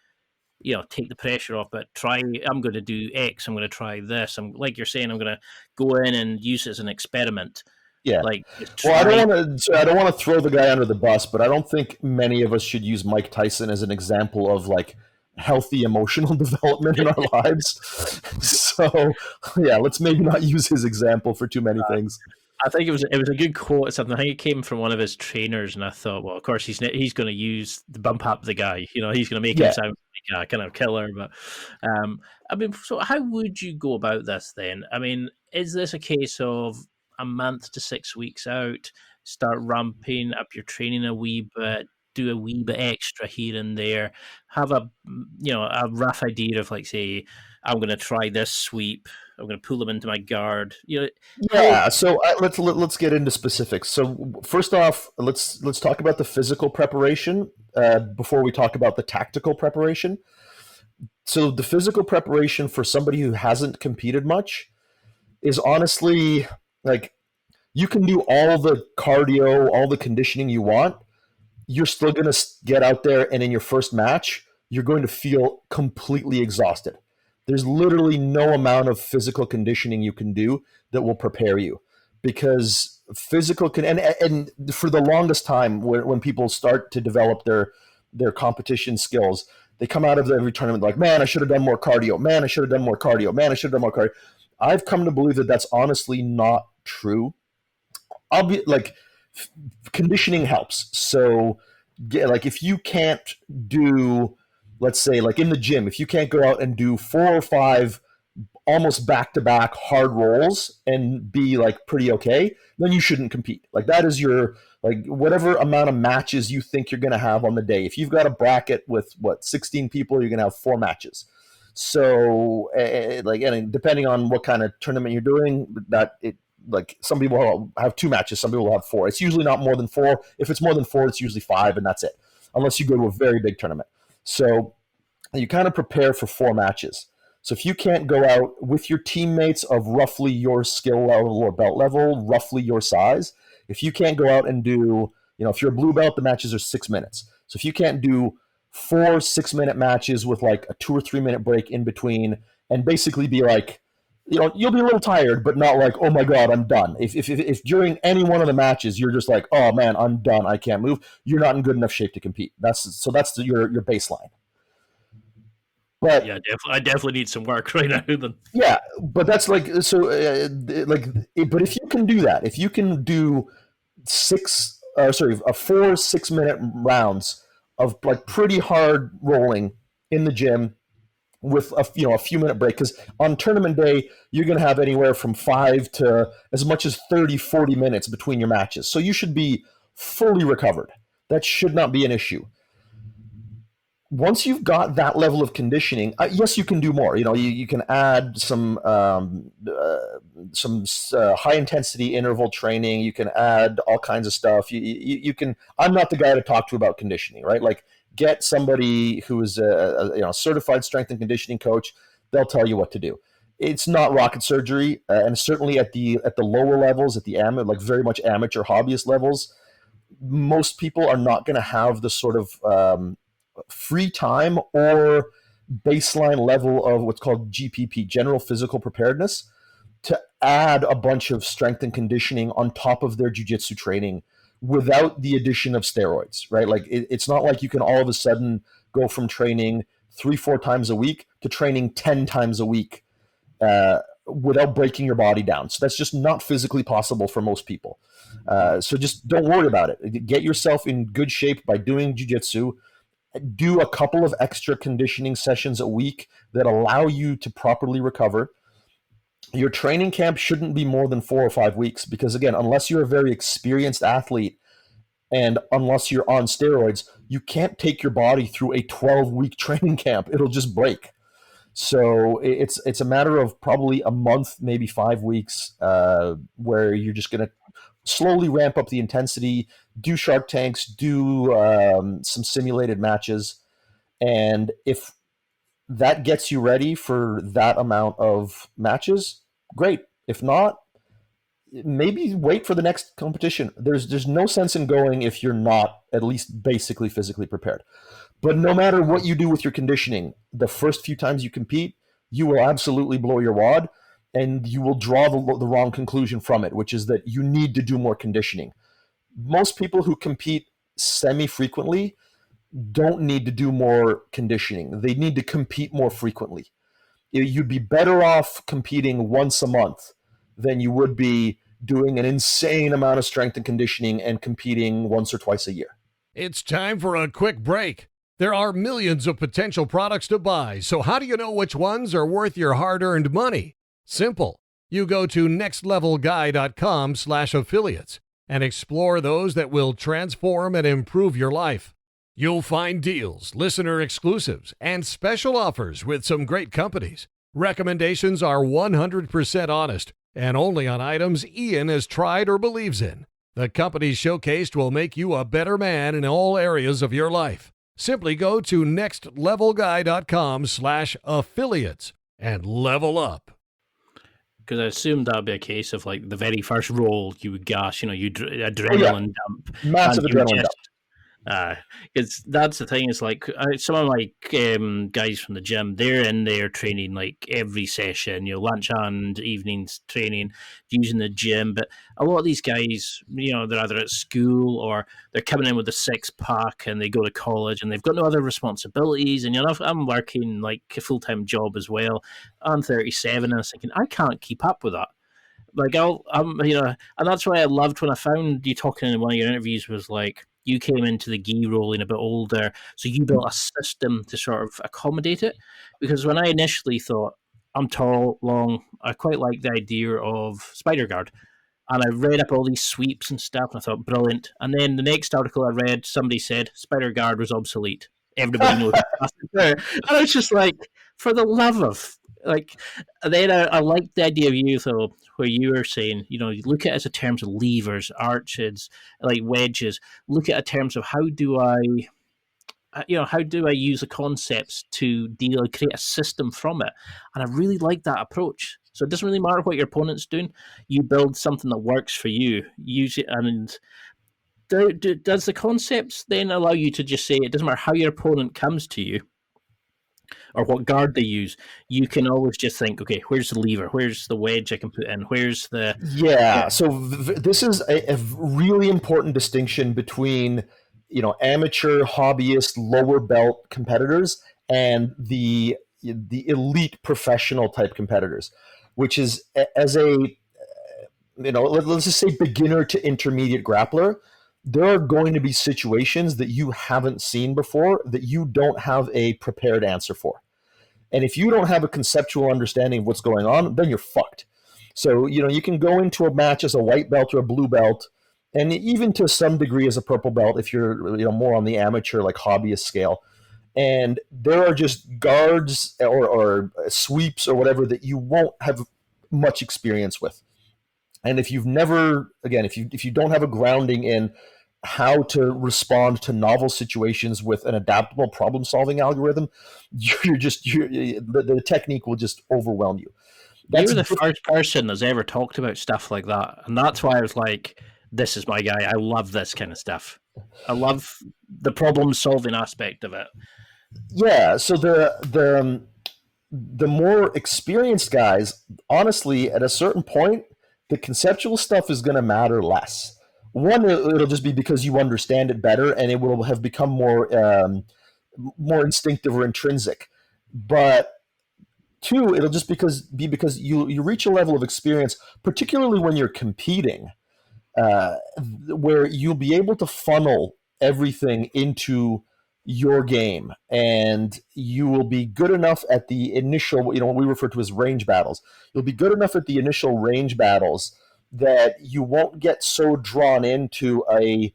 take the pressure off, but I'm going to do X, I'm going to try this. I'm, like you're saying, I'm going to go in and use it as an experiment. Yeah. Well, I don't want to throw the guy under the bus, but I don't think many of us should use Mike Tyson as an example of healthy emotional development in our lives. So yeah, let's maybe not use his example for too many things. I think it was a good quote or something. I think it came from one of his trainers, and I thought, well, of course he's going to use the bump up the guy. He's going to make him sound a kind of killer. But I mean, so how would you go about this then? I mean, is this a case of a month to 6 weeks out, start ramping up your training a wee bit, do a wee bit extra here and there, have a a rough idea of, like, say, I'm going to try this sweep, I'm going to pull them into my guard. How? Yeah, so let's get into specifics. So first off, let's talk about the physical preparation before we talk about the tactical preparation. So the physical preparation for somebody who hasn't competed much is honestly like you can do all the cardio, all the conditioning you want. You're still going to get out there, and in your first match, you're going to feel completely exhausted. There's literally no amount of physical conditioning you can do that will prepare you, because physical and for the longest time when people start to develop their competition skills, they come out of every tournament like, man, I should have done more cardio. Man, I should have done more cardio. Man, I should have done more cardio. I've come to believe that that's honestly not true. Conditioning helps. So like if you can't do, let's say like in the gym, if you can't go out and do 4 or 5 almost back-to-back hard rolls and be like pretty okay, then you shouldn't compete. Like that is your, like whatever amount of matches you think you're going to have on the day. If you've got a bracket with 16 people, you're going to have 4 matches. So and depending on what kind of tournament you're doing, like some people have 2 matches, some people will have 4. It's usually not more than 4. If it's more than 4, it's usually 5, and that's it, unless you go to a very big tournament. So you kind of prepare for 4 matches. So if you can't go out with your teammates of roughly your skill level or belt level, roughly your size, if you can't go out and do, if you're a blue belt, the matches are 6 minutes. So if you can't do 4 6-minute matches with like a 2 or 3 minute break in between, and basically be like, you'll be a little tired, but not like, oh my God, I'm done. If during any one of the matches you're just like, oh man, I'm done, I can't move, you're not in good enough shape to compete. That's your baseline. But yeah, I definitely need some work right now. Then yeah, but that's like so. But if you can do that, if you can do 4 6-minute rounds of like pretty hard rolling in the gym with a few minute break, because on tournament day you're going to have anywhere from 5 to as much as 30-40 minutes between your matches, so you should be fully recovered. That should not be an issue. Once you've got that level of conditioning, yes, you can do more. You can add some high intensity interval training. You can add all kinds of stuff. You can. I'm not the guy to talk to about conditioning, right? Like, get somebody who is a certified strength and conditioning coach. They'll tell you what to do. It's not rocket surgery, and certainly at the lower levels, at the very much amateur hobbyist levels, most people are not going to have the sort of free time or baseline level of what's called GPP, general physical preparedness, to add a bunch of strength and conditioning on top of their jiu-jitsu training without the addition of steroids, right? Like it's not like you can all of a sudden go from training 3-4 times a week to training 10 times a week without breaking your body down. So that's just not physically possible for most people. So just don't worry about it. Get yourself in good shape by doing jiu-jitsu. Do a couple of extra conditioning sessions a week that allow you to properly recover. Your training camp shouldn't be more than 4 or 5 weeks, because again, unless you're a very experienced athlete and unless you're on steroids, you can't take your body through a 12-week training camp. It'll just break. So it's a matter of probably a month, maybe 5 weeks, where you're just going to slowly ramp up the intensity, do shark tanks, do some simulated matches. And if that gets you ready for that amount of matches, great. If not, maybe wait for the next competition. There's no sense in going if you're not at least basically physically prepared. But no matter what you do with your conditioning, the first few times you compete, you will absolutely blow your wad, and you will draw the wrong conclusion from it, which is that you need to do more conditioning. Most people who compete semi-frequently don't need to do more conditioning. They need to compete more frequently. You'd be better off competing once a month than you would be doing an insane amount of strength and conditioning and competing once or twice a year. It's time for a quick break. There are millions of potential products to buy, so how do you know which ones are worth your hard-earned money? Simple. You go to nextlevelguy.com/affiliates and explore those that will transform and improve your life. You'll find deals, listener exclusives, and special offers with some great companies. Recommendations are 100% honest and only on items Ian has tried or believes in. The companies showcased will make you a better man in all areas of your life. Simply go to nextlevelguy.com/affiliates and level up. Because I assumed that would be a case of like the very first roll you would gas, you'd adrenaline dump. Massive adrenaline dump. Because that's the thing, is like some of my guys from the gym, they're in there training like every session, lunch and evenings training, using the gym. But a lot of these guys, they're either at school or they're coming in with a six-pack and they go to college and they've got no other responsibilities. And I'm working like a full-time job as well. I'm 37 and I was thinking, I can't keep up with that. Like and that's why I loved when I found you talking in one of your interviews was like, you came into the gi rolling a bit older, so you built a system to sort of accommodate it. Because when I initially thought, I'm tall, long, I quite like the idea of spider guard. And I read up all these sweeps and stuff, and I thought, brilliant. And then the next article I read, somebody said spider guard was obsolete. Everybody knows that. And I was just like, for the love of... Like, then I liked the idea of you, though, where you were saying, you look at it as in terms of levers, arches, like wedges. Look at it in terms of how do I use the concepts to create a system from it. And I really like that approach. So it doesn't really matter what your opponent's doing. You build something that works for you. Use it. And does the concepts then allow you to just say, it doesn't matter how your opponent comes to you or what guard they use, you can always just think, okay, where's the lever? Where's the wedge I can put in? Where's the... Yeah, so this is a really important distinction between, amateur, hobbyist, lower belt competitors and the elite professional type competitors, which is as a, let's just say beginner to intermediate grappler, there are going to be situations that you haven't seen before that you don't have a prepared answer for. And if you don't have a conceptual understanding of what's going on, then you're fucked. So, you can go into a match as a white belt or a blue belt, and even to some degree as a purple belt if you're, more on the amateur, like hobbyist scale. And there are just guards or sweeps or whatever that you won't have much experience with. And if you've never, again, if you don't have a grounding in how to respond to novel situations with an adaptable problem-solving algorithm, the technique will just overwhelm you. You were the first person that's ever talked about stuff like that, and that's why I was like, "This is my guy. I love this kind of stuff. I love the problem-solving aspect of it." Yeah. So the more experienced guys, honestly, at a certain point, the conceptual stuff is going to matter less. One, it'll just be because you understand it better, and it will have become more instinctive or intrinsic. But two, it'll just be because you reach a level of experience, particularly when you're competing, where you'll be able to funnel everything into your game, and you will be good enough at the initial, what we refer to as range battles. You'll be good enough at the initial range battles that you won't get so drawn into a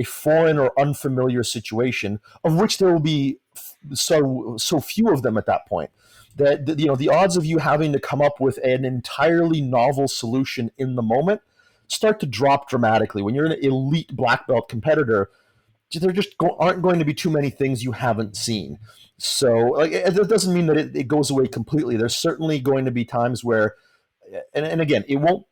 foreign or unfamiliar situation, of which there will be so few of them at that point, that the odds of you having to come up with an entirely novel solution in the moment start to drop dramatically. When you're an elite black belt competitor, there just aren't going to be too many things you haven't seen. So it doesn't mean that it goes away completely. There's certainly going to be times where, and again, it won't,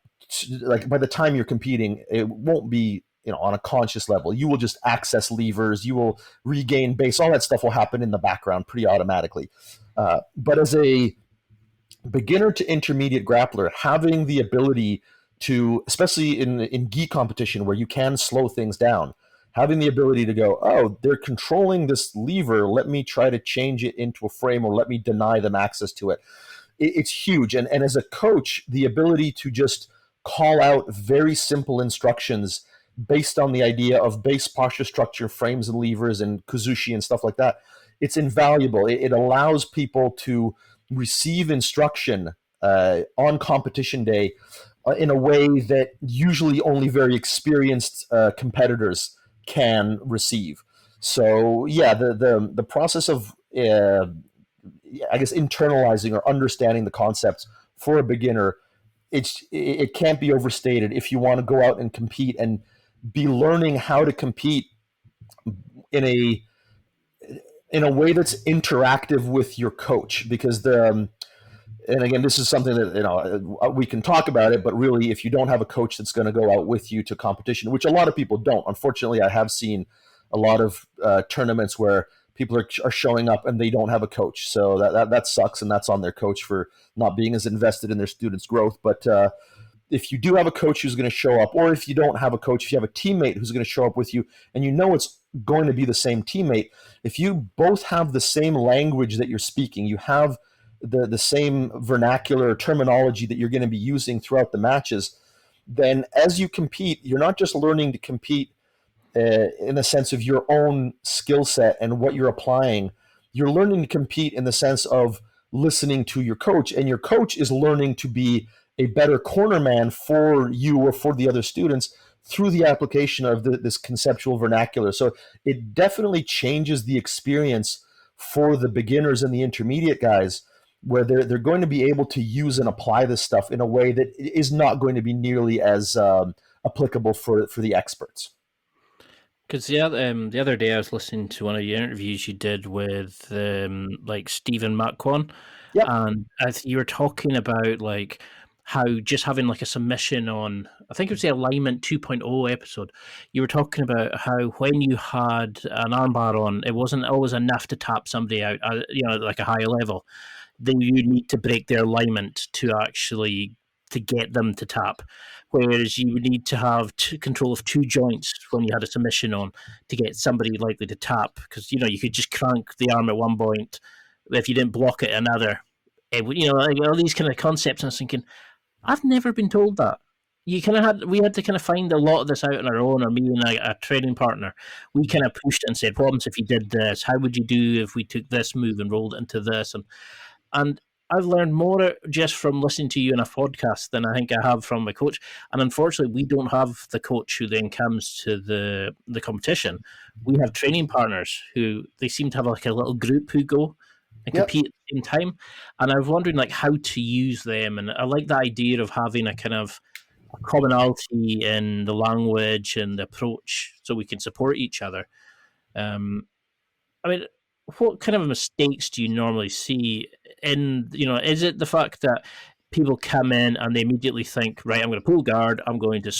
like by the time you're competing, it won't be, on a conscious level. You will just access levers, you will regain base, all that stuff will happen in the background pretty automatically. But as a beginner to intermediate grappler, having the ability to, especially in gi competition where you can slow things down, having the ability to go, oh, they're controlling this lever, let me try to change it into a frame, or let me deny them access to it. It's huge. And as a coach, the ability to just call out very simple instructions based on the idea of base posture structure, frames and levers, and kuzushi and stuff like that, it's invaluable. It allows people to receive instruction on competition day in a way that usually only very experienced competitors can receive. So yeah, the process of I guess internalizing or understanding the concepts for a beginner, it can't be overstated. If you want to go out and compete and be learning how to compete in a way that's interactive with your coach, because and again, this is something that we can talk about it, but really, if you don't have a coach that's going to go out with you to competition, which a lot of people don't, unfortunately, I have seen a lot of tournaments where people are showing up and they don't have a coach, so that sucks, and that's on their coach for not being as invested in their students' growth. But if you do have a coach who's going to show up, or if you don't have a coach, if you have a teammate who's going to show up with you, and you know it's going to be the same teammate, if you both have the same language that you're speaking, you have the same vernacular terminology that you're going to be using throughout the matches, then as you compete, you're not just learning to compete in the sense of your own skill set and what you're applying. You're learning to compete in the sense of listening to your coach, and your coach is learning to be a better corner man for you or for the other students through the application of this conceptual vernacular. So it definitely changes the experience for the beginners and the intermediate guys, where they're going to be able to use and apply this stuff in a way that is not going to be nearly as applicable for the experts. Because the other day I was listening to one of your interviews you did with like Stephen McQuan, Yep. and you were talking about like how just having like a submission on, I think it was the Alignment 2.0 episode, you were talking about how when you had an armbar on, it wasn't always enough to tap somebody out, like a higher level. Then you need to break their alignment to actually to get them to tap. Whereas you would need to have control of two joints when you had a submission on to get somebody likely to tap, because you could just crank the arm at one point, if you didn't block it another. It would, like all these kind of concepts. And I was thinking, I've never been told that. We had to kind of find a lot of this out on our own, or me and a training partner. We kind of pushed it and said, what happens if you did this? How would you do if we took this move and rolled it into this? And I've learned more just from listening to you in a podcast than I think I have from my coach. And unfortunately, we don't have the coach who then comes to the competition. We have training partners who they seem to have like a little group who go and compete at the same time. And I was wondering like how to use them. And I like the idea of having a kind of a commonality in the language and the approach so we can support each other. What kind of mistakes do you normally see in, is it the fact that people come in and they immediately think, right, I'm going to pull guard, I'm going to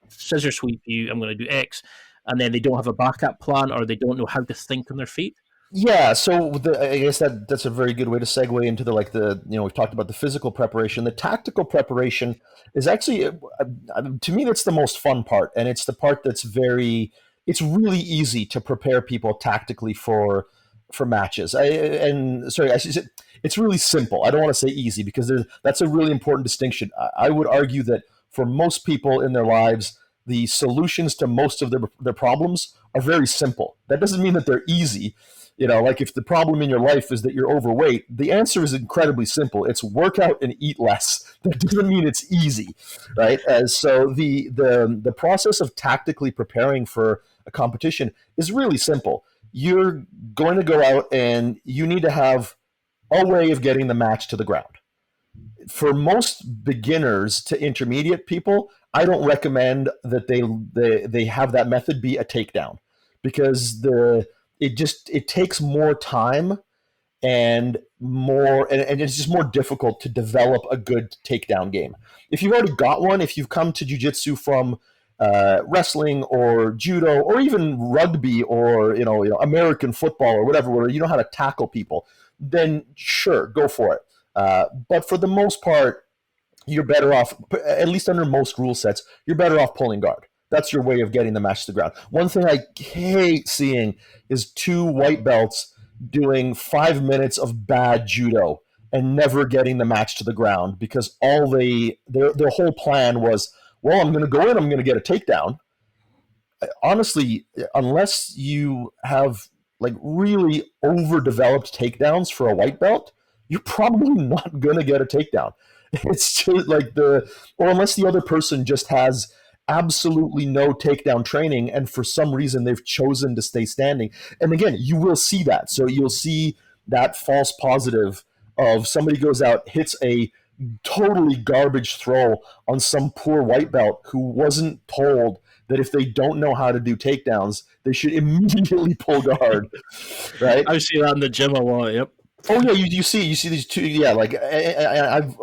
scissor sweep you, I'm going to do X, and then they don't have a backup plan, or they don't know how to think on their feet? Yeah, so I guess that's a very good way to segue into we've talked about the physical preparation. The tactical preparation is actually, to me, that's the most fun part, and it's the part that's it's really easy to prepare people tactically for matches. It's really simple. I don't want to say easy, because that's a really important distinction. I would argue that for most people in their lives, the solutions to most of their problems are very simple. That doesn't mean that they're easy. Like if the problem in your life is that you're overweight, the answer is incredibly simple. It's work out and eat less. That doesn't mean it's easy, right? So the process of tactically preparing for a competition is really simple. You're going to go out and you need to have a way of getting the match to the ground. For most beginners to intermediate people, I don't recommend that they have that method be a takedown, because it takes more time and it's just more difficult to develop a good takedown game. If you've already got one, if you've come to jiu-jitsu from wrestling or judo or even rugby or American football or whatever, where you know how to tackle people, then sure, go for it. But for the most part, you're better off, at least under most rule sets, you're better off pulling guard. That's your way of getting the match to the ground. One thing I hate seeing is two white belts doing 5 minutes of bad judo and never getting the match to the ground, because their whole plan was, well, I'm going to go in, I'm going to get a takedown, honestly, unless you have like really overdeveloped takedowns for a white belt, you're probably not going to get a takedown. It's just like or unless the other person just has absolutely no takedown training and for some reason they've chosen to stay standing. And again, you will see that. So you'll see that false positive of somebody goes out, hits a totally garbage throw on some poor white belt who wasn't told that if they don't know how to do takedowns, they should immediately pull guard, right? I see that in the gym a lot. Yep. Oh yeah, you see these two. Yeah, like I've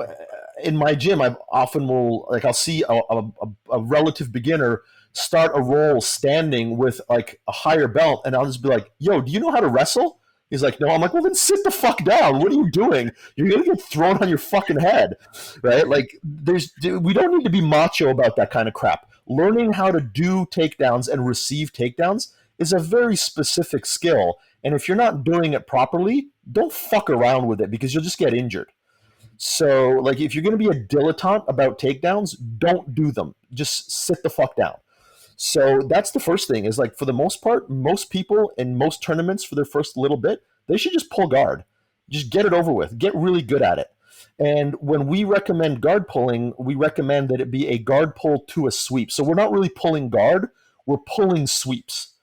in my gym, I've often will like I'll see a relative beginner start a roll standing with like a higher belt, and I'll just be like, "Yo, do you know how to wrestle?" He's like, "No." I'm like, "Well, then sit the fuck down. What are you doing? You're gonna get thrown on your fucking head, right?" Like, we don't need to be macho about that kind of crap. Learning how to do takedowns and receive takedowns is a very specific skill, and if you're not doing it properly, don't fuck around with it because you'll just get injured. So, like, if you're going to be a dilettante about takedowns, don't do them. Just sit the fuck down. So that's the first thing is like, for the most part, most people in most tournaments for their first little bit, they should just pull guard. Just get it over with. Get really good at it. And when we recommend guard pulling, we recommend that it be a guard pull to a sweep. So we're not really pulling guard. We're pulling sweeps.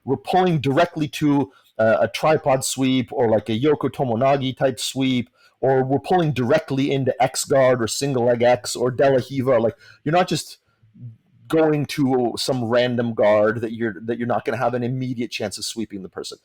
We're pulling directly to a tripod sweep or like a Yoko Tomonagi type sweep, or we're pulling directly into X guard or single leg X or De La Hiva. Like, you're not just going to some random guard that you're not going to have an immediate chance of sweeping the person.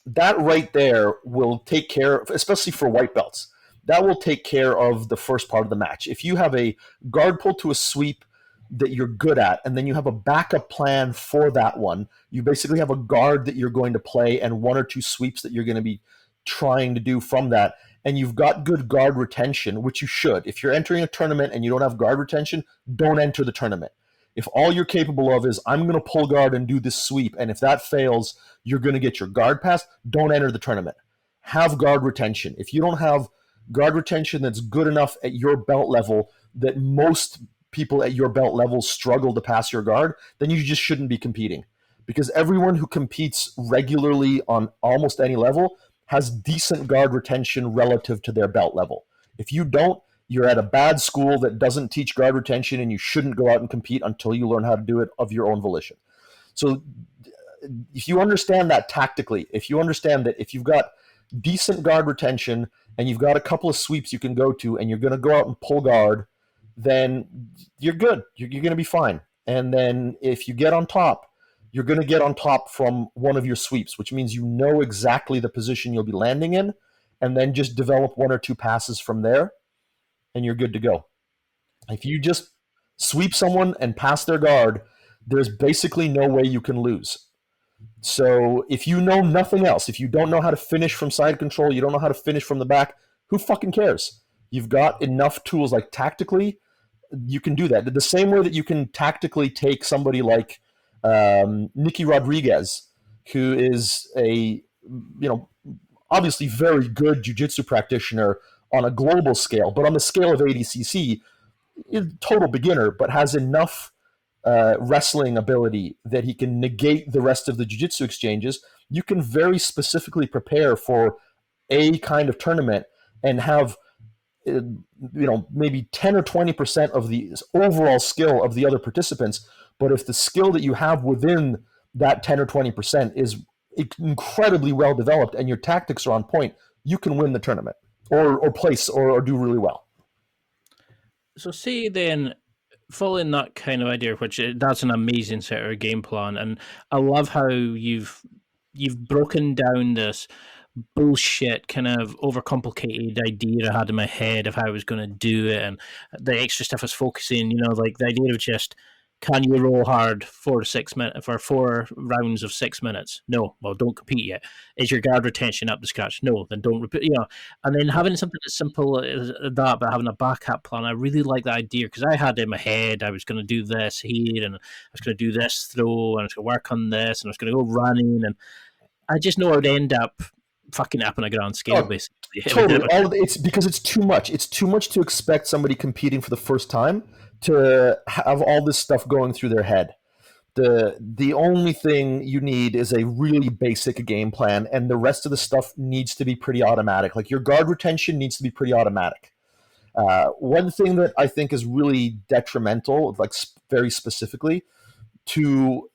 That right there will take care of, especially for white belts, that will take care of the first part of the match. If you have a guard pull to a sweep that you're good at, and then you have a backup plan for that one, you basically have a guard that you're going to play and one or two sweeps that you're going to be trying to do from that, and you've got good guard retention, which you should. If you're entering a tournament and you don't have guard retention, don't enter the tournament. If all you're capable of is, I'm going to pull guard and do this sweep, and if that fails, you're going to get your guard pass, don't enter the tournament. Have guard retention. If you don't have guard retention that's good enough at your belt level that most people at your belt level struggle to pass your guard, then you just shouldn't be competing. Because everyone who competes regularly on almost any level has decent guard retention relative to their belt level. If you don't, you're at a bad school that doesn't teach guard retention, and you shouldn't go out and compete until you learn how to do it of your own volition. So if you understand that tactically, if you understand that if you've got decent guard retention and you've got a couple of sweeps you can go to and you're going to go out and pull guard, then you're good. You're going to be fine. And then if you get on top, you're going to get on top from one of your sweeps, which means you know exactly the position you'll be landing in, and then just develop one or two passes from there, and you're good to go. If you just sweep someone and pass their guard, there's basically no way you can lose. So if you know nothing else, if you don't know how to finish from side control, you don't know how to finish from the back, who fucking cares? You've got enough tools, like tactically, you can do that. The same way that you can tactically take somebody like Nicky Rodriguez, who is a, obviously very good jiu-jitsu practitioner on a global scale, but on the scale of ADCC, total beginner, but has enough wrestling ability that he can negate the rest of the jiu-jitsu exchanges. You can very specifically prepare for a kind of tournament and have maybe 10 or 20% of the overall skill of the other participants. But if the skill that you have within that 10 or 20% is incredibly well developed and your tactics are on point, you can win the tournament or place or do really well. So say then, following that kind of idea, which that's an amazing set of game plan, and I love how you've broken down this bullshit kind of overcomplicated idea I had in my head of how I was going to do it, and the extra stuff I was focusing, like the idea of just, can you roll hard 4 to 6 minutes for 4 rounds of 6 minutes? No. Well, don't compete yet. Is your guard retention up to scratch? No. Then don't repeat. And then having something as simple as that, but having a backup plan, I really like that idea, because I had in my head I was going to do this here, and I was going to do this throw, and I was going to work on this, and I was going to go running, and I just know I would end up fucking up on a grand scale, basically. Totally. It's because it's too much. It's too much to expect somebody competing for the first time to have all this stuff going through their head. The only thing you need is a really basic game plan, and the rest of the stuff needs to be pretty automatic. Like your guard retention needs to be pretty automatic. One thing that I think is really detrimental, like very specifically, to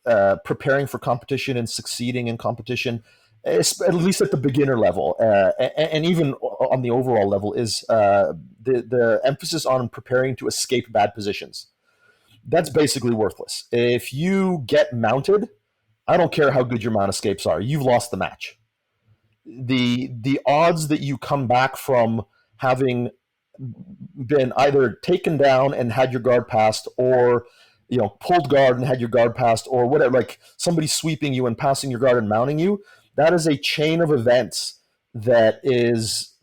preparing for competition and succeeding in competition, at least at the beginner level, and even on the overall level, is the emphasis on preparing to escape bad positions. That's basically worthless. If you get mounted, I don't care how good your mount escapes are, you've lost the match. The odds that you come back from having been either taken down and had your guard passed, or pulled guard and had your guard passed, or whatever, like somebody sweeping you and passing your guard and mounting you, that is a chain of events that is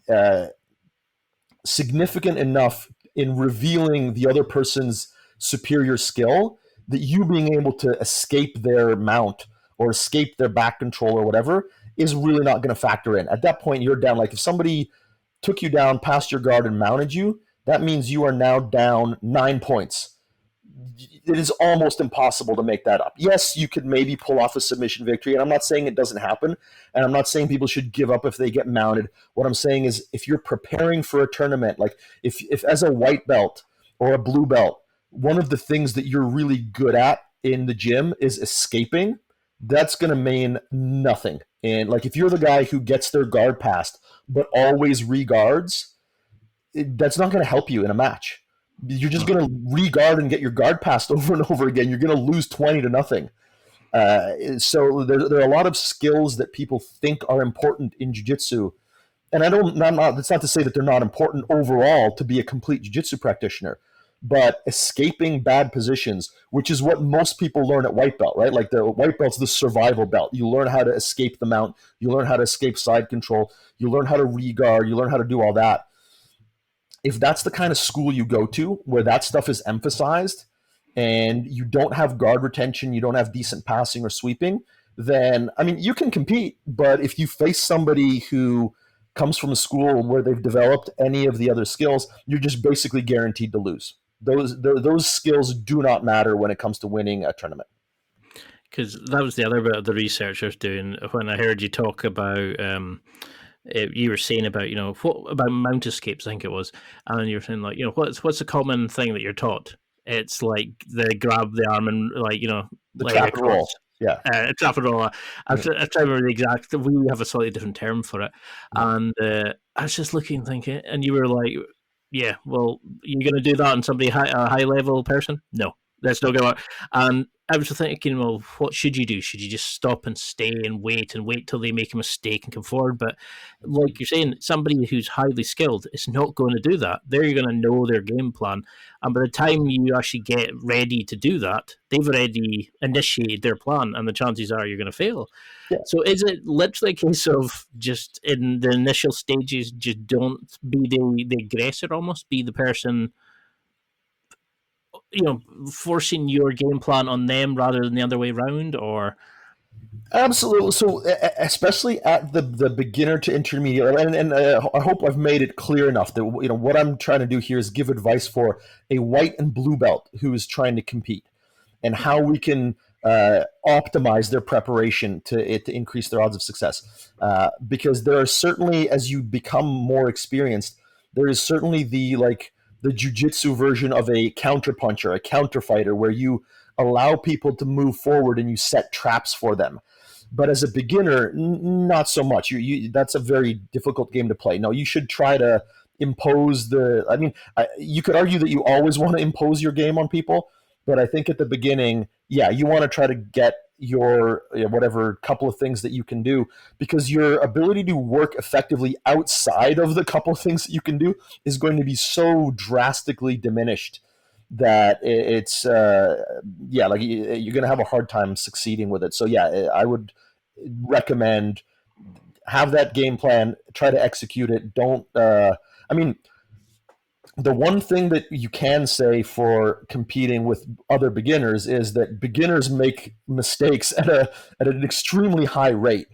significant enough in revealing the other person's superior skill that you being able to escape their mount or escape their back control or whatever is really not going to factor in. At that point, you're down. Like if somebody took you down, passed your guard, and mounted you, that means you are now down 9 points. It is almost impossible to make that up. Yes, you could maybe pull off a submission victory, and I'm not saying it doesn't happen, and I'm not saying people should give up if they get mounted. What I'm saying is if you're preparing for a tournament, like if as a white belt or a blue belt, one of the things that you're really good at in the gym is escaping, that's going to mean nothing. And like if you're the guy who gets their guard passed but always reguards, that's not going to help you in a match. You're just going to reguard and get your guard passed over and over again. You're going to lose 20-0. So there are a lot of skills that people think are important in jiu-jitsu. And it's not to say that they're not important overall to be a complete jiu-jitsu practitioner, but escaping bad positions, which is what most people learn at white belt, right? Like the white belt's the survival belt. You learn how to escape the mount. You learn how to escape side control. You learn how to reguard. You learn how to do all that. If that's the kind of school you go to where that stuff is emphasized and you don't have guard retention, you don't have decent passing or sweeping, then, I mean, you can compete, but if you face somebody who comes from a school where they've developed any of the other skills, you're just basically guaranteed to lose. Those skills do not matter when it comes to winning a tournament. Because that was the other bit of the research I was doing when I heard you talk about, you were saying about, about mount escapes, I think it was, and you were saying like, what's a common thing that you're taught? It's like they grab the arm and the trap roll. Yeah, trap roll. I'm trying to remember the exact. We have a slightly different term for it, and I was just looking, thinking, and you were like, "Yeah, well, you're going to do that on somebody a high level person? No, that's not going to work." And I was thinking, well, what should you do? Should you just stop and stay and wait till they make a mistake and come forward? But like you're saying, somebody who's highly skilled is not going to do that. They're going to know their game plan. And by the time you actually get ready to do that, they've already initiated their plan, and the chances are you're going to fail. Yeah. So is it literally a case of just in the initial stages, just don't be the aggressor, almost be the person forcing your game plan on them rather than the other way around? Or absolutely. So especially at the beginner to intermediate, and I hope I've made it clear enough that what I'm trying to do here is give advice for a white and blue belt who is trying to compete, and how we can optimize their preparation to increase their odds of success. Because there are certainly, as you become more experienced, there is certainly the jiu-jitsu version of a counterpuncher, a counterfighter, where you allow people to move forward and you set traps for them. But as a beginner, not so much. That's a very difficult game to play. No, you should try to impose you could argue that you always want to impose your game on people, but I think at the beginning, you want to try to get your whatever couple of things that you can do, because your ability to work effectively outside of the couple of things that you can do is going to be so drastically diminished that it's you're going to have a hard time succeeding with it. So I would recommend have that game plan, try to execute it. Don't the one thing that you can say for competing with other beginners is that beginners make mistakes at an extremely high rate.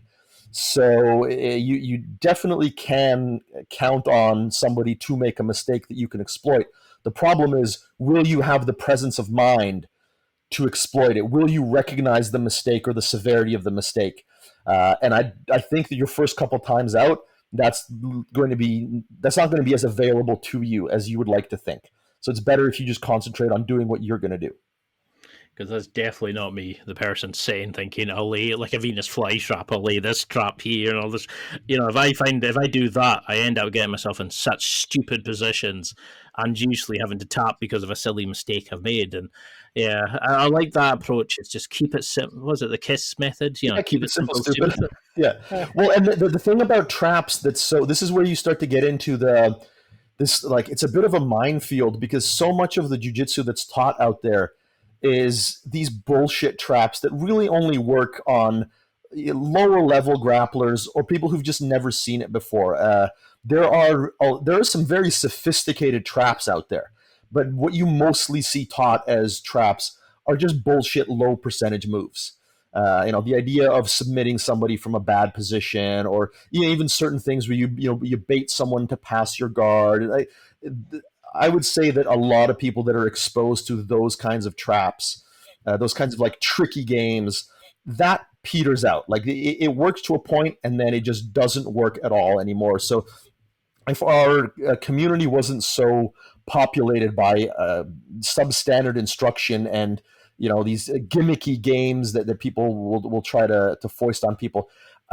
So you definitely can count on somebody to make a mistake that you can exploit. The problem is, will you have the presence of mind to exploit it? Will you recognize the mistake or the severity of the mistake? And I think that your first couple times out, that's not going to be as available to you as you would like to think. So it's better if you just concentrate on doing what you're going to do. Because that's definitely not me, the person saying, thinking, I'll lay like a Venus flytrap, I'll lay this trap here and all this. If I do that, I end up getting myself in such stupid positions and usually having to tap because of a silly mistake I've made. And yeah, I like that approach. It's just keep it simple. Was it the KISS method? Keep it simple, stupid. Yeah. Well, and the thing about traps this is where you start to get into it's a bit of a minefield, because so much of the jiu-jitsu that's taught out there is these bullshit traps that really only work on lower level grapplers or people who've just never seen it before. There are some very sophisticated traps out there, but what you mostly see taught as traps are just bullshit low percentage moves. The idea of submitting somebody from a bad position, or even certain things where you bait someone to pass your guard. I would say that a lot of people that are exposed to those kinds of traps, those kinds of like tricky games, that peters out. Like it works to a point, and then it just doesn't work at all anymore. So if our community wasn't so populated by substandard instruction and these gimmicky games that people will try to foist on people,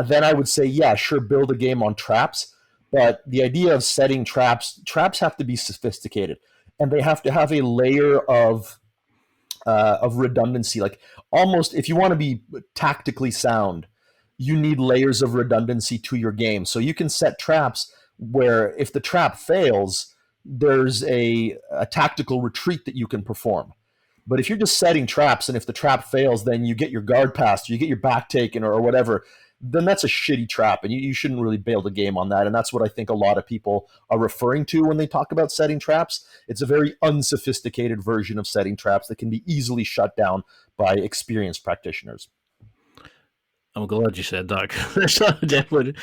then I would say, yeah, sure, build a game on traps. But the idea of setting traps have to be sophisticated, and they have to have a layer of redundancy. Like, almost, if you want to be tactically sound, you need layers of redundancy to your game. So you can set traps where if the trap fails, there's a tactical retreat that you can perform. But if you're just setting traps, and if the trap fails, then you get your guard passed, or you get your back taken, or whatever, then that's a shitty trap, and you shouldn't really build a game on that. And that's what I think a lot of people are referring to when they talk about setting traps. It's a very unsophisticated version of setting traps that can be easily shut down by experienced practitioners. I'm glad you said that. That's definitely.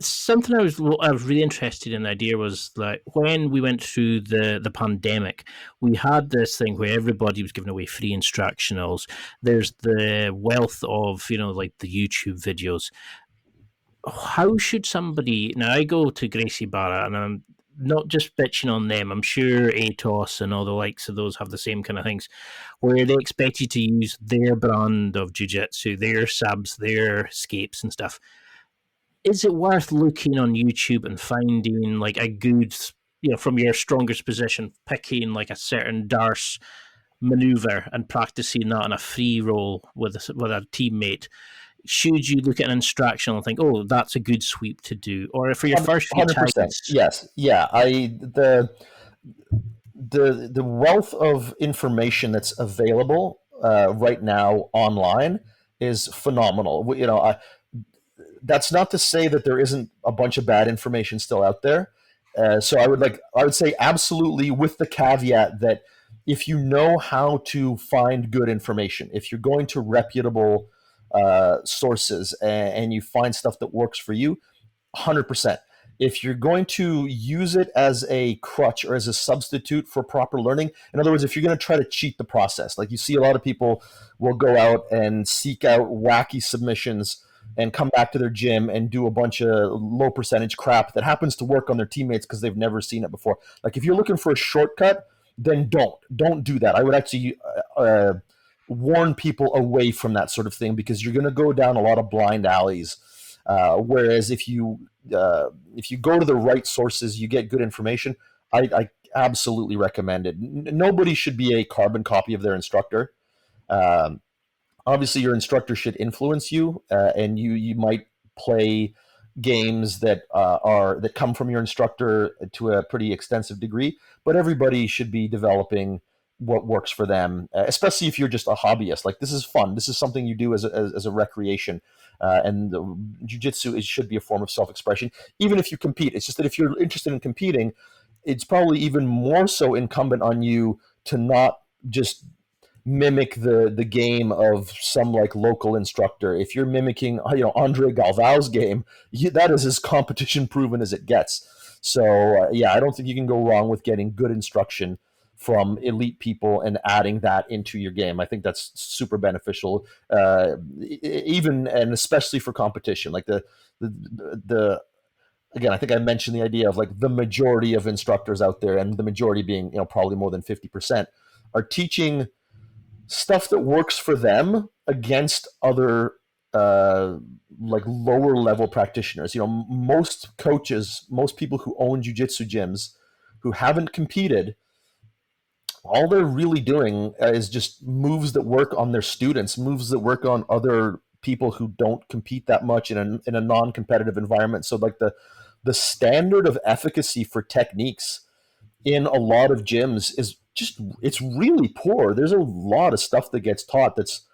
Something I was really interested in. The idea was like when we went through the pandemic, we had this thing where everybody was giving away free instructionals. There's the wealth of like the YouTube videos. How should somebody now? I go to Gracie Barra, and I'm not just bitching on them. I'm sure ATOS and all the likes of those have the same kind of things, where they expect you to use their brand of jiu-jitsu, their subs, their escapes and stuff. Is it worth looking on YouTube and finding like a good, from your strongest position, picking like a certain Darce maneuver and practicing that on a free roll with a teammate? Should you look at an instructional and think, oh, that's a good sweep to do? Or for your first few 100%, times? yes. Yeah. The wealth of information that's available right now online is phenomenal. That's not to say that there isn't a bunch of bad information still out there. So I would say absolutely, with the caveat that if you know how to find good information, if you're going to reputable sources and you find stuff that works for you, 100%. If you're going to use it as a crutch or as a substitute for proper learning, in other words, if you're going to try to cheat the process, like you see a lot of people will go out and seek out wacky submissions and come back to their gym and do a bunch of low percentage crap that happens to work on their teammates because they've never seen it before. Like if you're looking for a shortcut, then don't do that. I would actually warn people away from that sort of thing, because you're going to go down a lot of blind alleys. Whereas if you go to the right sources, you get good information. I absolutely recommend it. Nobody should be a carbon copy of their instructor. Obviously, your instructor should influence you, and you might play games that come from your instructor to a pretty extensive degree. But everybody should be developing what works for them, especially if you're just a hobbyist. Like, this is fun. This is something you do as a recreation. And jiu-jitsu should be a form of self-expression, even if you compete. It's just that if you're interested in competing, it's probably even more so incumbent on you to not just mimic the game of some like local instructor. If you're mimicking Andre Galvao's game, that is as competition proven as it gets. So yeah, I don't think you can go wrong with getting good instruction from elite people and adding that into your game. I think that's super beneficial, even and especially for competition. Like the again, I think I mentioned the idea of like the majority of instructors out there, and the majority being, probably more than 50%, are teaching stuff that works for them against other like lower level practitioners. Most coaches, most people who own jiu-jitsu gyms who haven't competed, all they're really doing is just moves that work on their students, moves that work on other people who don't compete that much in a non-competitive environment. So like the standard of efficacy for techniques in a lot of gyms is just, it's really poor. There's a lot of stuff that gets taught that's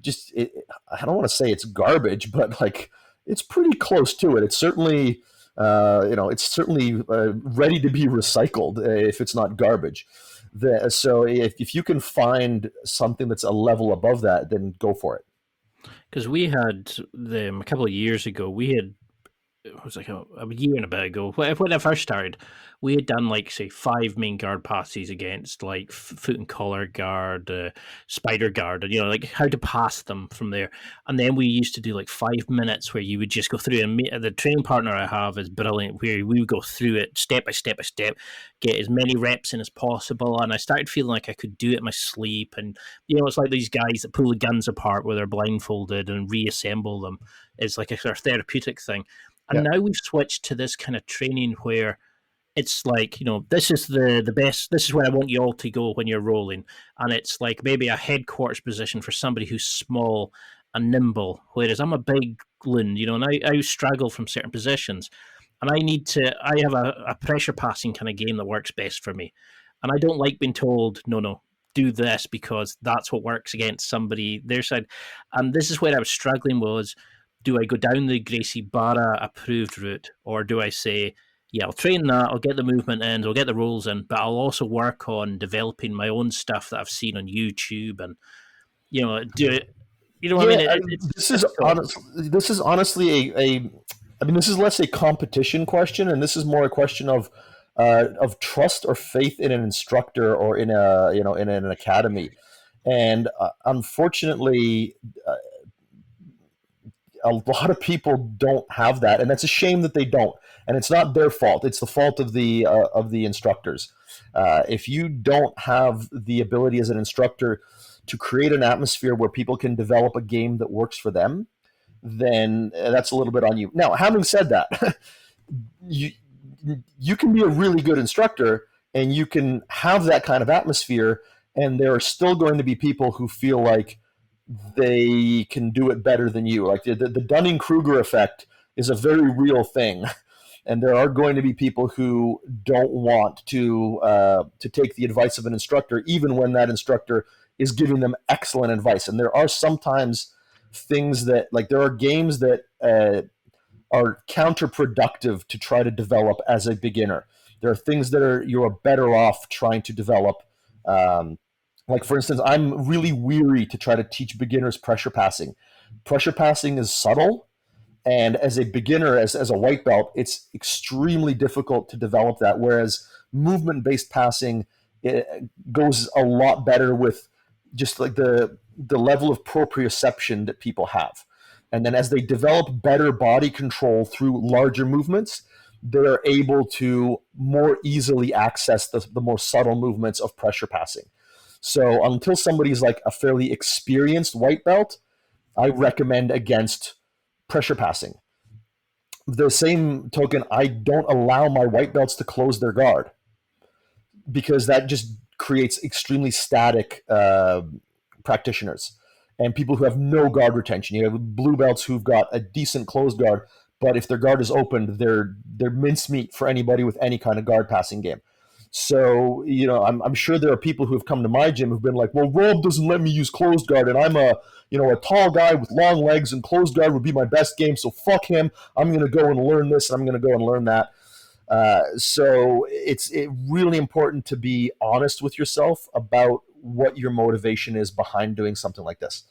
just, I don't want to say it's garbage, but like it's pretty close to it. It's certainly, it's certainly ready to be recycled if it's not garbage. So if you can find something that's a level above that, then go for it. Because we had them a couple of years ago, it was like a year and a bit ago, when I first started, we had done like, say, 5 main guard passes against like foot and collar guard, spider guard, and like how to pass them from there. And then we used to do like 5 minutes where you would just go through, and the training partner I have is brilliant, where we would go through it step by step by step, get as many reps in as possible. And I started feeling like I could do it in my sleep. And it's like these guys that pull the guns apart where they're blindfolded and reassemble them. It's like a sort of therapeutic thing. And now we've switched to this kind of training where it's like, this is the best, this is where I want you all to go when you're rolling. And it's like maybe a headquarters position for somebody who's small and nimble, whereas I'm a big loon, and I struggle from certain positions. And I have a pressure passing kind of game that works best for me. And I don't like being told, no, do this because that's what works against somebody their side. And this is where I was struggling was, do I go down the Gracie Barra approved route, or do I say, yeah, I'll train that, I'll get the movement in, I'll get the rolls in, but I'll also work on developing my own stuff that I've seen on YouTube and, do it. I mean? This is honestly this is less a competition question, and this is more a question of trust or faith in an instructor or in an academy. And unfortunately, a lot of people don't have that, and that's a shame that they don't. And it's not their fault; it's the fault of the instructors. If you don't have the ability as an instructor to create an atmosphere where people can develop a game that works for them, then that's a little bit on you. Now, having said that, you can be a really good instructor, and you can have that kind of atmosphere, and there are still going to be people who feel like they can do it better than you. Like the Dunning-Kruger effect is a very real thing. And there are going to be people who don't want to take the advice of an instructor, even when that instructor is giving them excellent advice. And there are sometimes things that, like, there are games that are counterproductive to try to develop as a beginner. There are things that you're better off trying to develop. Like, for instance, I'm really weary to try to teach beginners pressure passing. Pressure passing is subtle. And as a beginner, as a white belt, it's extremely difficult to develop that. Whereas movement-based passing, it goes a lot better with just like the level of proprioception that people have. And then as they develop better body control through larger movements, they're able to more easily access the more subtle movements of pressure passing. So until somebody's like a fairly experienced white belt, I recommend against pressure passing. The same token, I don't allow my white belts to close their guard because that just creates extremely static practitioners and people who have no guard retention. You have blue belts who've got a decent closed guard, but if their guard is opened, they're mincemeat for anybody with any kind of guard passing game. So, I'm sure there are people who have come to my gym who've been like, well, Rob doesn't let me use closed guard, and I'm a tall guy with long legs, and closed guard would be my best game, so fuck him. I'm going to go and learn this, and I'm going to go and learn that. So it's really important to be honest with yourself about what your motivation is behind doing something like this.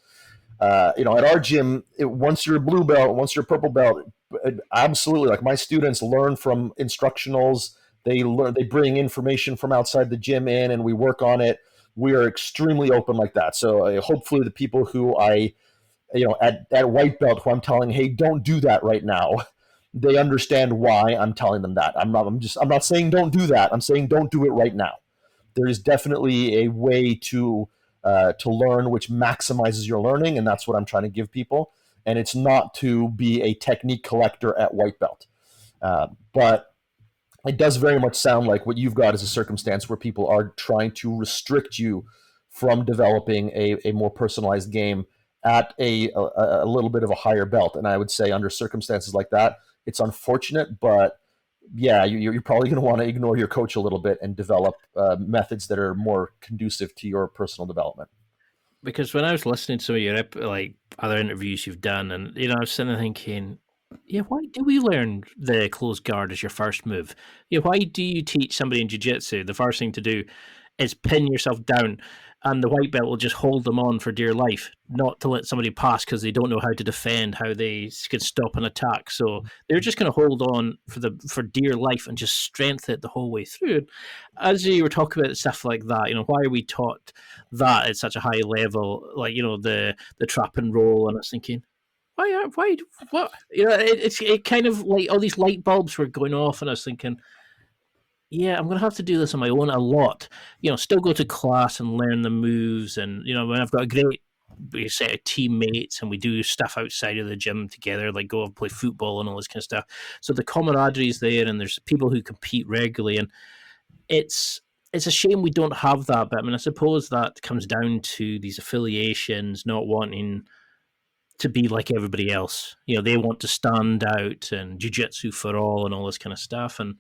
At our gym, once you're a blue belt, once you're a purple belt, absolutely, like my students learn from instructionals. They learn, they bring information from outside the gym in, and we work on it. We are extremely open like that. So hopefully the people who I, at white belt, who I'm telling, hey, don't do that right now, they understand why I'm telling them that. I'm not saying don't do that. I'm saying don't do it right now. There is definitely a way to learn which maximizes your learning, and that's what I'm trying to give people. And it's not to be a technique collector at white belt, but it does very much sound like what you've got is a circumstance where people are trying to restrict you from developing a more personalized game at a little bit of a higher belt. And I would say under circumstances like that, it's unfortunate, but yeah, you're probably going to want to ignore your coach a little bit and develop methods that are more conducive to your personal development. Because when I was listening to some of your other interviews you've done, and I was sitting there thinking, yeah, why do we learn the closed guard as your first move? Why do you teach somebody in jiu-jitsu the first thing to do is pin yourself down, and the white belt will just hold them on for dear life, not to let somebody pass because they don't know how to defend, how they can stop an attack. So they're just going to hold on for dear life and just strengthen it the whole way through. As you were talking about stuff like that, why are we taught that at such a high level? Like the trap and roll, and I was thinking, why, what? It kind of like all these light bulbs were going off, and I was thinking, yeah, I'm going to have to do this on my own a lot. Still go to class and learn the moves. And, when I've got a great set of teammates and we do stuff outside of the gym together, like go and play football and all this kind of stuff. So the camaraderie is there, and there's people who compete regularly. And it's a shame we don't have that. But I mean, I suppose that comes down to these affiliations not wanting to be like everybody else. They want to stand out, and jiu-jitsu for all and all this kind of stuff. And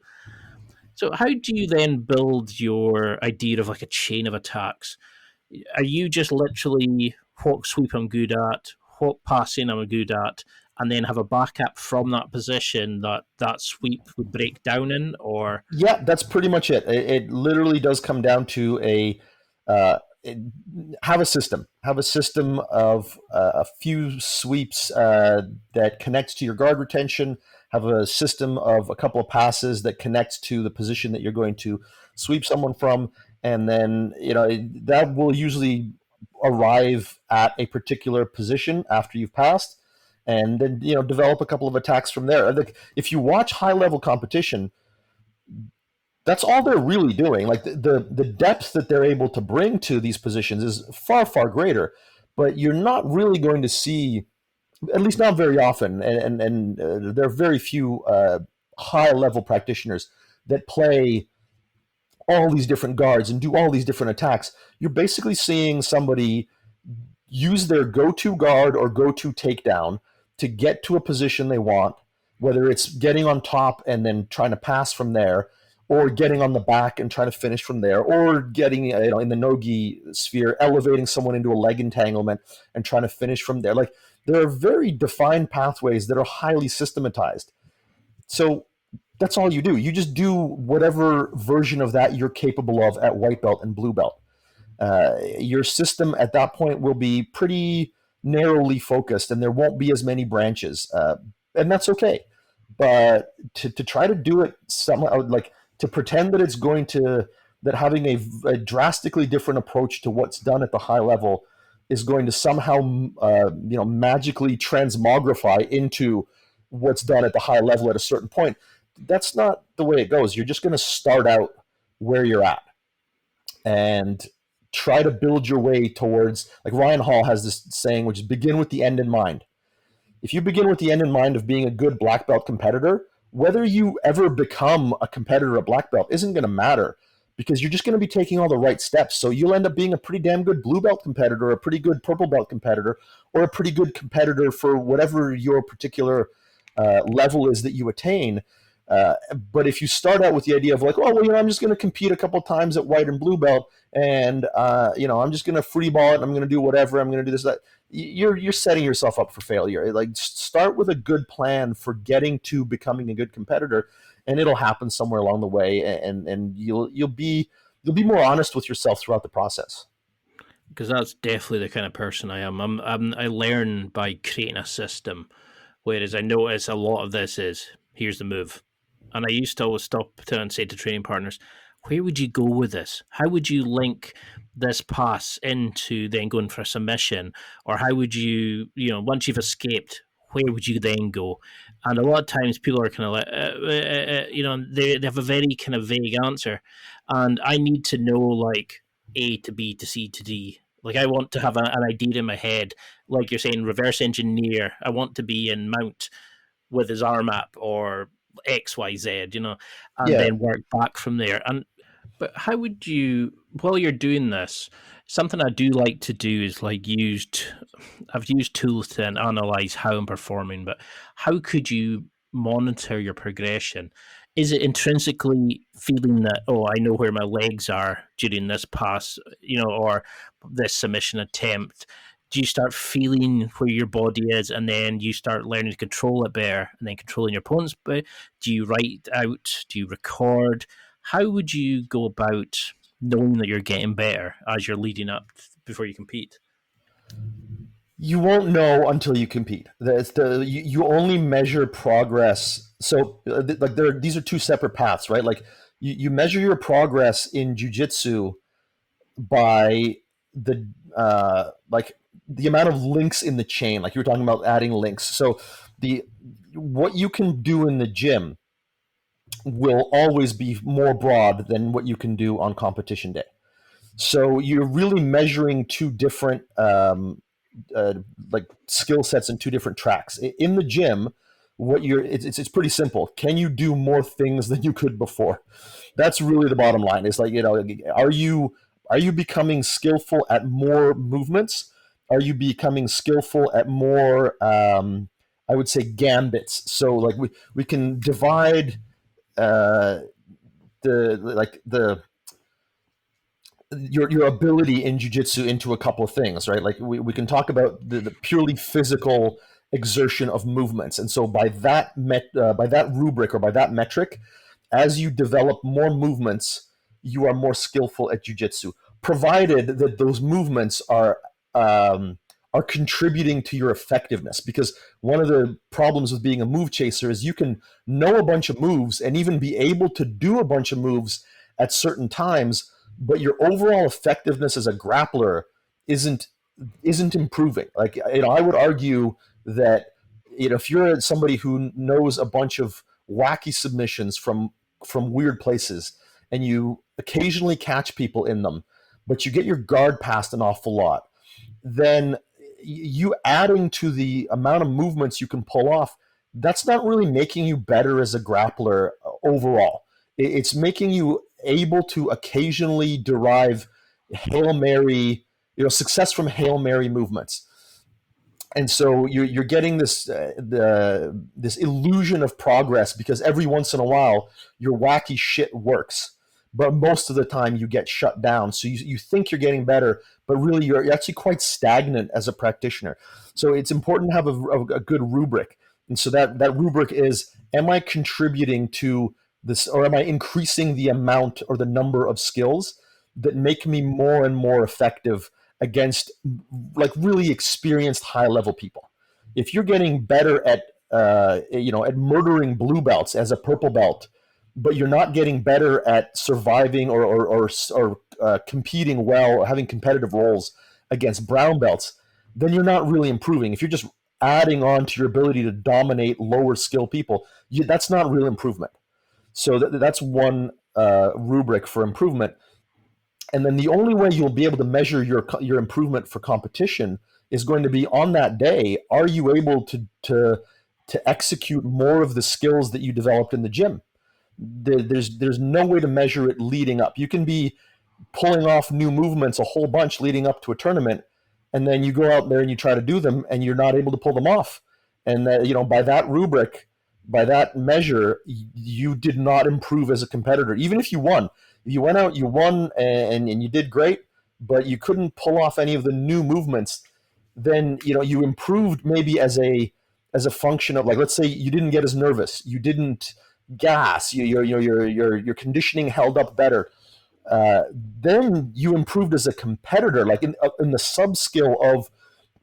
so how do you then build your idea of like a chain of attacks? Are you just literally what sweep I'm good at, what passing I'm good at, and then have a backup from that position that sweep would break down in? Or yeah, that's pretty much it. It literally does come down to have a system of a few sweeps that connects to your guard retention, have a system of a couple of passes that connects to the position that you're going to sweep someone from, and then that will usually arrive at a particular position after you've passed, and then develop a couple of attacks from there. If you watch high level competition, that's all they're really doing. Like the depth that they're able to bring to these positions is far, far greater, but you're not really going to see, at least not very often, and there are very few high level practitioners that play all these different guards and do all these different attacks. You're basically seeing somebody use their go-to guard or go-to takedown to get to a position they want, whether it's getting on top and then trying to pass from there, or getting on the back and trying to finish from there, or getting in the no-gi sphere, elevating someone into a leg entanglement and trying to finish from there. Like, there are very defined pathways that are highly systematized. So that's all you do. You just do whatever version of that you're capable of at white belt and blue belt. Your system at that point will be pretty narrowly focused, and there won't be as many branches, and that's okay. But to try to do it somehow, like to pretend that it's going to, that having a drastically different approach to what's done at the high level is going to somehow magically transmogrify into what's done at the high level at a certain point, that's not the way it goes. You're just going to start out where you're at and try to build your way towards, like Ryan Hall has this saying, which is begin with the end in mind. If you begin with the end in mind of being a good black belt competitor, whether you ever become a competitor at black belt isn't going to matter, because you're just going to be taking all the right steps. So you'll end up being a pretty damn good blue belt competitor, a pretty good purple belt competitor, or a pretty good competitor for whatever your particular level is that you attain. But if you start out with the idea of like, oh, well, I'm just going to compete a couple times at white and blue belt, and I'm just going to free ball it, and I'm going to do whatever, I'm going to do this, that, you're setting yourself up for failure. Like, start with a good plan for getting to becoming a good competitor, and it'll happen somewhere along the way, and you'll be more honest with yourself throughout the process. Because that's definitely the kind of person I am. I learn by creating a system, whereas I notice a lot of this is, here's the move, And I used to always stop and say to training partners, where would you go with this? How would you link this pass into then going for a submission? Or how would you, once you've escaped, where would you then go? And a lot of times people are kind of like, they have a very kind of vague answer. And I need to know like A to B to C to D. Like I want to have an idea in my head, like you're saying, reverse engineer. I want to be in Mount with his arm up or XYZ, and Yeah. then work back from there. But how would you, while you're doing this, something I do like to do is I've used tools to analyze how I'm performing, but how could you monitor your progression? Is it intrinsically feeling that, oh, I know where my legs are during this pass, or this submission attempt? Do you start feeling where your body is and then you start learning to control it better and then controlling your opponent's body? Do you write out? Do you record? How would you go about knowing that you're getting better as you're leading up before you compete? You won't know until you compete. You only measure progress. So these are two separate paths, right? Like you measure your progress in jiu-jitsu by the the amount of links in the chain, like you were talking about adding links. So what you can do in the gym will always be more broad than what you can do on competition day. So you're really measuring two different like skill sets in two different tracks. In the gym, it's pretty simple. Can you do more things than you could before? That's really the bottom line. It's like, are you becoming skillful at more movements? Are you becoming skillful at more I would say gambits? So like we can divide the your ability in jiu-jitsu into a couple of things, right? Like we can talk about the purely physical exertion of movements. And so by that rubric or by that metric, as you develop more movements, you are more skillful at jiu-jitsu, provided that those movements are contributing to your effectiveness. Because one of the problems with being a move chaser is you can know a bunch of moves and even be able to do a bunch of moves at certain times, but your overall effectiveness as a grappler isn't improving. Like, I would argue that if you're somebody who knows a bunch of wacky submissions from weird places and you occasionally catch people in them, but you get your guard passed an awful lot, then you adding to the amount of movements you can pull off, that's not really making you better as a grappler overall. It's making you able to occasionally derive Hail Mary, success from Hail Mary movements. And so you're getting this this illusion of progress because every once in a while your wacky shit works, but most of the time you get shut down. So you think you're getting better, but really you're actually quite stagnant as a practitioner. So it's important to have a good rubric. And so that rubric is, am I contributing to this, or am I increasing the amount or the number of skills that make me more and more effective against like really experienced high level people? If you're getting better at at murdering blue belts as a purple belt, but you're not getting better at surviving or competing well or having competitive roles against brown belts, then you're not really improving. If you're just adding on to your ability to dominate lower skill people, that's not real improvement. So that's one rubric for improvement. And then the only way you'll be able to measure your improvement for competition is going to be on that day. Are you able to execute more of the skills that you developed in the gym? There's no way to measure it leading up. You can be pulling off new movements a whole bunch leading up to a tournament, and then you go out there and you try to do them, and you're not able to pull them off. And by that rubric, by that measure, you did not improve as a competitor. Even if you won, if you went out, you won, and you did great, but you couldn't pull off any of the new movements, then you improved maybe as a function of, like, let's say you didn't get as nervous, you didn't gas, your conditioning held up better. Then you improved as a competitor, like in the sub skill of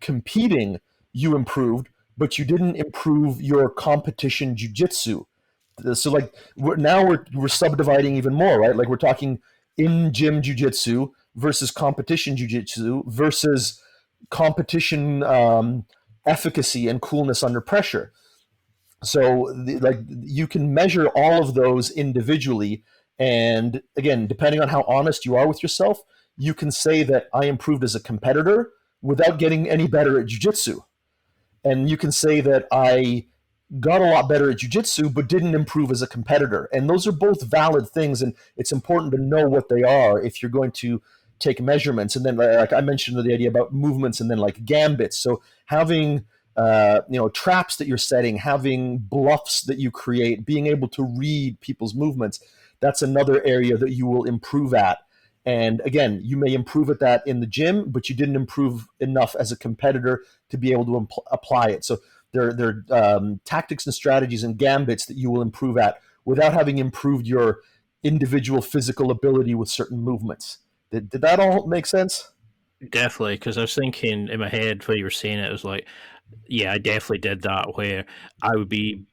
competing, you improved, but you didn't improve your competition jiu-jitsu So like we're subdividing even more, right? Like we're talking in gym jiu-jitsu versus competition jiu-jitsu versus competition efficacy and coolness under pressure. So like you can measure all of those individually, and again, depending on how honest you are with yourself, you can say that I improved as a competitor without getting any better at jiu-jitsu, and you can say that I got a lot better at jiu-jitsu but didn't improve as a competitor. And those are both valid things, and it's important to know what they are if you're going to take measurements. And then like I mentioned the idea about movements and then like gambits. So having traps that you're setting, having bluffs that you create, being able to read people's movements, that's another area that you will improve at. And again, you may improve at that in the gym, but you didn't improve enough as a competitor to be able to apply it. So there are tactics and strategies and gambits that you will improve at without having improved your individual physical ability with certain movements. Did that all make sense? Definitely, because I was thinking in my head while you were saying it, was like, yeah, I definitely did that where I would be,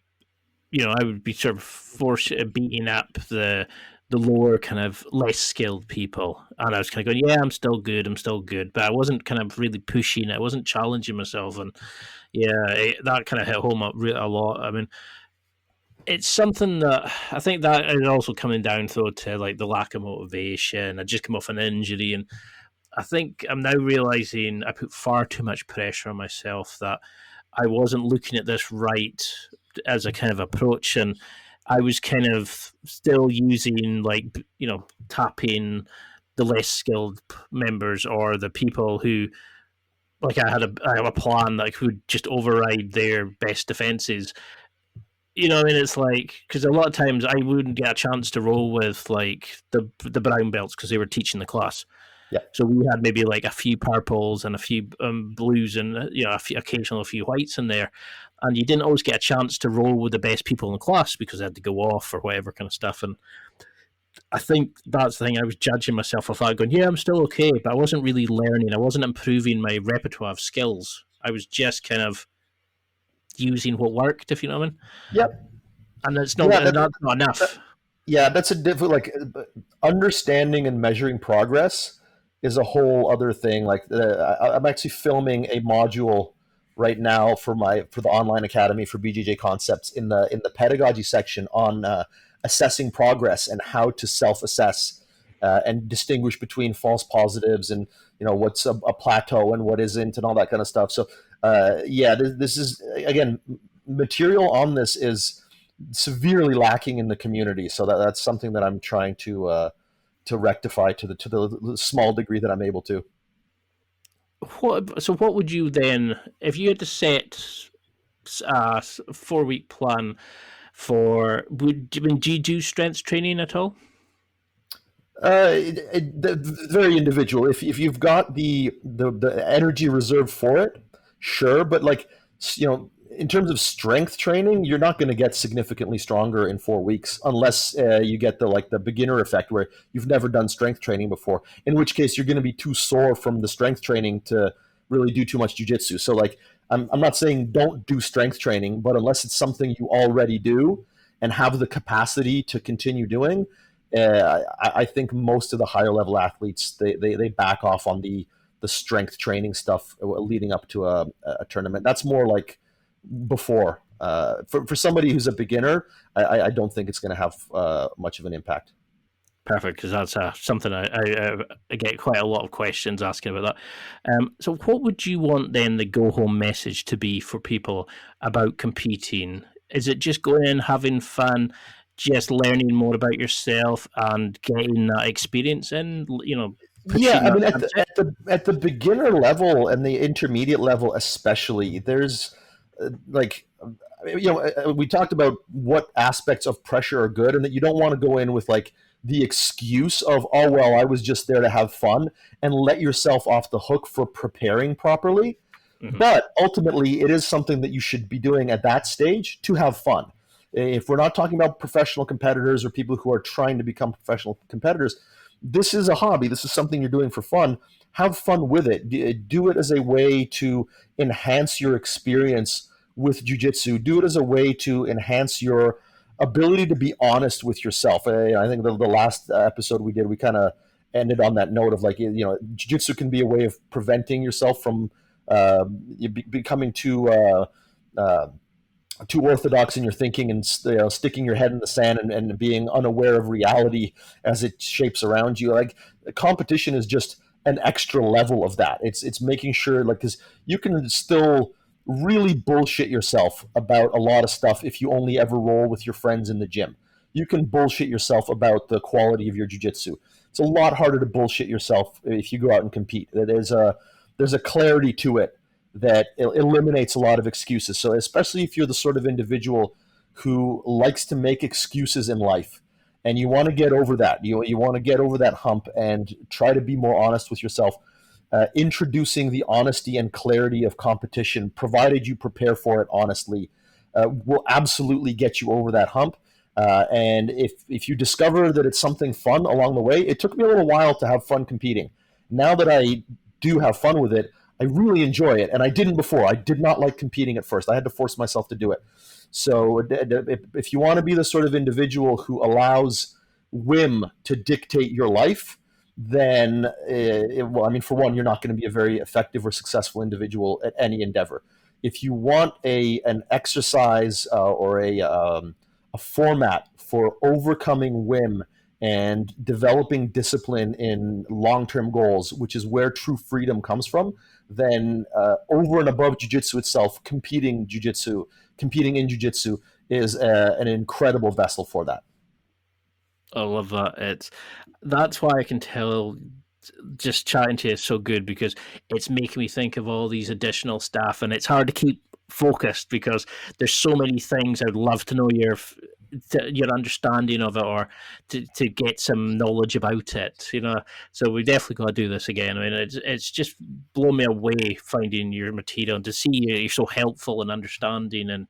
I would be sort of beating up the lower kind of less skilled people, and I was kind of going, yeah, I'm still good, but I wasn't kind of really pushing it, I wasn't challenging myself, and that kind of hit home a lot. I mean, it's something that I think that is also coming down though to like the lack of motivation. I just come off an injury, and I think I'm now realizing I put far too much pressure on myself, that I wasn't looking at this right as a kind of approach, and I was kind of still using like, tapping the less skilled members or the people who, like, I had a plan that could just override their best defenses. It's like, because a lot of times I wouldn't get a chance to roll with like the brown belts because they were teaching the class. Yeah. So we had maybe like a few purples and a few blues and occasional a few whites in there, and you didn't always get a chance to roll with the best people in the class because they had to go off or whatever kind of stuff. And I think that's the thing. I was judging myself off that, going, yeah, I'm still okay, but I wasn't really learning. I wasn't improving my repertoire of skills. I was just kind of using what worked, if you know what I mean. Yep. And it's not not enough. That's a different, like, understanding and measuring progress is a whole other thing. Like I'm actually filming a module right now for the online academy for BJJ Concepts in the pedagogy section on assessing progress and how to self-assess and distinguish between false positives and what's a plateau and what isn't and all that kind of stuff. So this is, again, material on this is severely lacking in the community. So that's something that I'm trying to rectify to the small degree that I'm able to. What would you then, if you had to set a 4-week plan for, do you do strength training at all? Very individual. If you've got the energy reserved for it, sure. But like, in terms of strength training, you're not going to get significantly stronger in 4 weeks unless you get the beginner effect where you've never done strength training before, in which case you're going to be too sore from the strength training to really do too much jiu-jitsu. So like, I'm not saying don't do strength training, but unless it's something you already do and have the capacity to continue doing, I think most of the higher level athletes, they back off on the strength training stuff leading up to a tournament. That's more like before. For somebody who's a beginner, I don't think it's going to have much of an impact. Perfect, because that's something I get quite a lot of questions asking about that. So what would you want then the go-home message to be for people about competing? Is it just going in, having fun, just learning more about yourself and getting that experience in, Yeah, I mean, at the beginner level and the intermediate level especially, there's we talked about what aspects of pressure are good, and that you don't want to go in with like the excuse of, oh, well, I was just there to have fun, and let yourself off the hook for preparing properly. Mm-hmm. But ultimately, it is something that you should be doing at that stage to have fun. If we're not talking about professional competitors or people who are trying to become professional competitors, this is a hobby. This is something you're doing for fun. Have fun with it. Do it as a way to enhance your experience with jiu-jitsu. Do it as a way to enhance your ability to be honest with yourself. I think the last episode we did, we kind of ended on that note of like, jiu-jitsu can be a way of preventing yourself from becoming too orthodox in your thinking and sticking your head in the sand and being unaware of reality as it shapes around you. Like, competition is just an extra level of that. It's making sure, like, because you can still really bullshit yourself about a lot of stuff if you only ever roll with your friends in the gym. You can bullshit yourself about the quality of your jiu-jitsu. It's a lot harder to bullshit yourself if you go out and compete. There's a clarity to it that eliminates a lot of excuses. So especially if you're the sort of individual who likes to make excuses in life and you want to get over that, you want to get over that hump and try to be more honest with yourself, introducing the honesty and clarity of competition, provided you prepare for it honestly, will absolutely get you over that hump. And if you discover that it's something fun along the way, it took me a little while to have fun competing. Now that I do have fun with it, I really enjoy it, and I didn't before. I did not like competing at first. I had to force myself to do it. So if you want to be the sort of individual who allows whim to dictate your life, then, for one, you're not going to be a very effective or successful individual at any endeavor. If you want an exercise or a format for overcoming whim and developing discipline in long-term goals, which is where true freedom comes from, then over and above jiu-jitsu itself, competing in jiu-jitsu is an incredible vessel for that. I love that. That's why I can tell just chatting to you is so good, because it's making me think of all these additional stuff, and it's hard to keep focused because there's so many things. I'd love to know your understanding of it, or to get some knowledge about it, so we definitely got to do this again. I mean, it's just blown me away finding your material, and to see you're so helpful and understanding and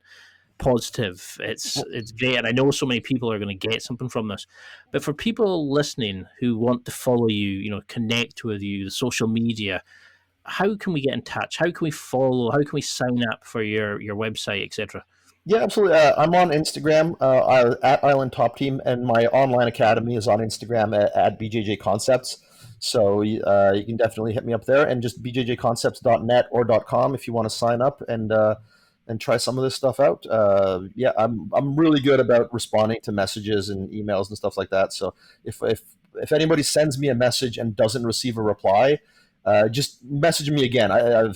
positive. It's great, and I know so many people are going to get something from this. But for people listening who want to follow you, connect with you, the social media, how can we get in touch? How can we follow? How can we sign up for your website, etc.? Yeah, absolutely. I'm on Instagram at Island Top Team, and my online academy is on Instagram at BJJ Concepts. So you can definitely hit me up there, and just BJJconcepts.net or .com if you want to sign up and try some of this stuff out. I'm really good about responding to messages and emails and stuff like that. So if anybody sends me a message and doesn't receive a reply, just message me again. I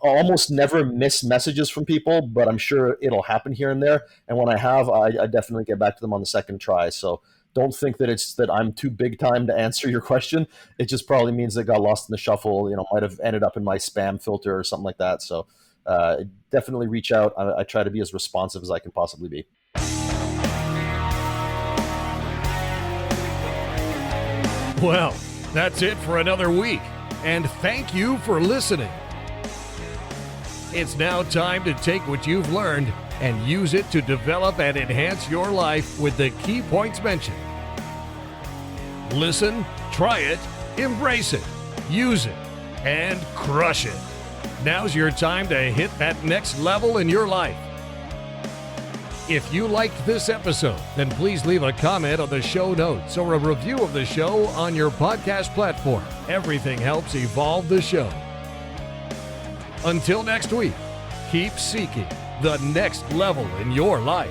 almost never miss messages from people, but I'm sure it'll happen here and there. And when I have, I definitely get back to them on the second try. So don't think that it's that I'm too big time to answer your question. It just probably means it got lost in the shuffle, might have ended up in my spam filter or something like that. So definitely reach out. I try to be as responsive as I can possibly be. Well, that's it for another week. And thank you for listening. It's now time to take what you've learned and use it to develop and enhance your life with the key points mentioned. Listen, try it, embrace it, use it, and crush it. Now's your time to hit that next level in your life. If you liked this episode, then please leave a comment on the show notes or a review of the show on your podcast platform. Everything helps evolve the show. Until next week, keep seeking the next level in your life.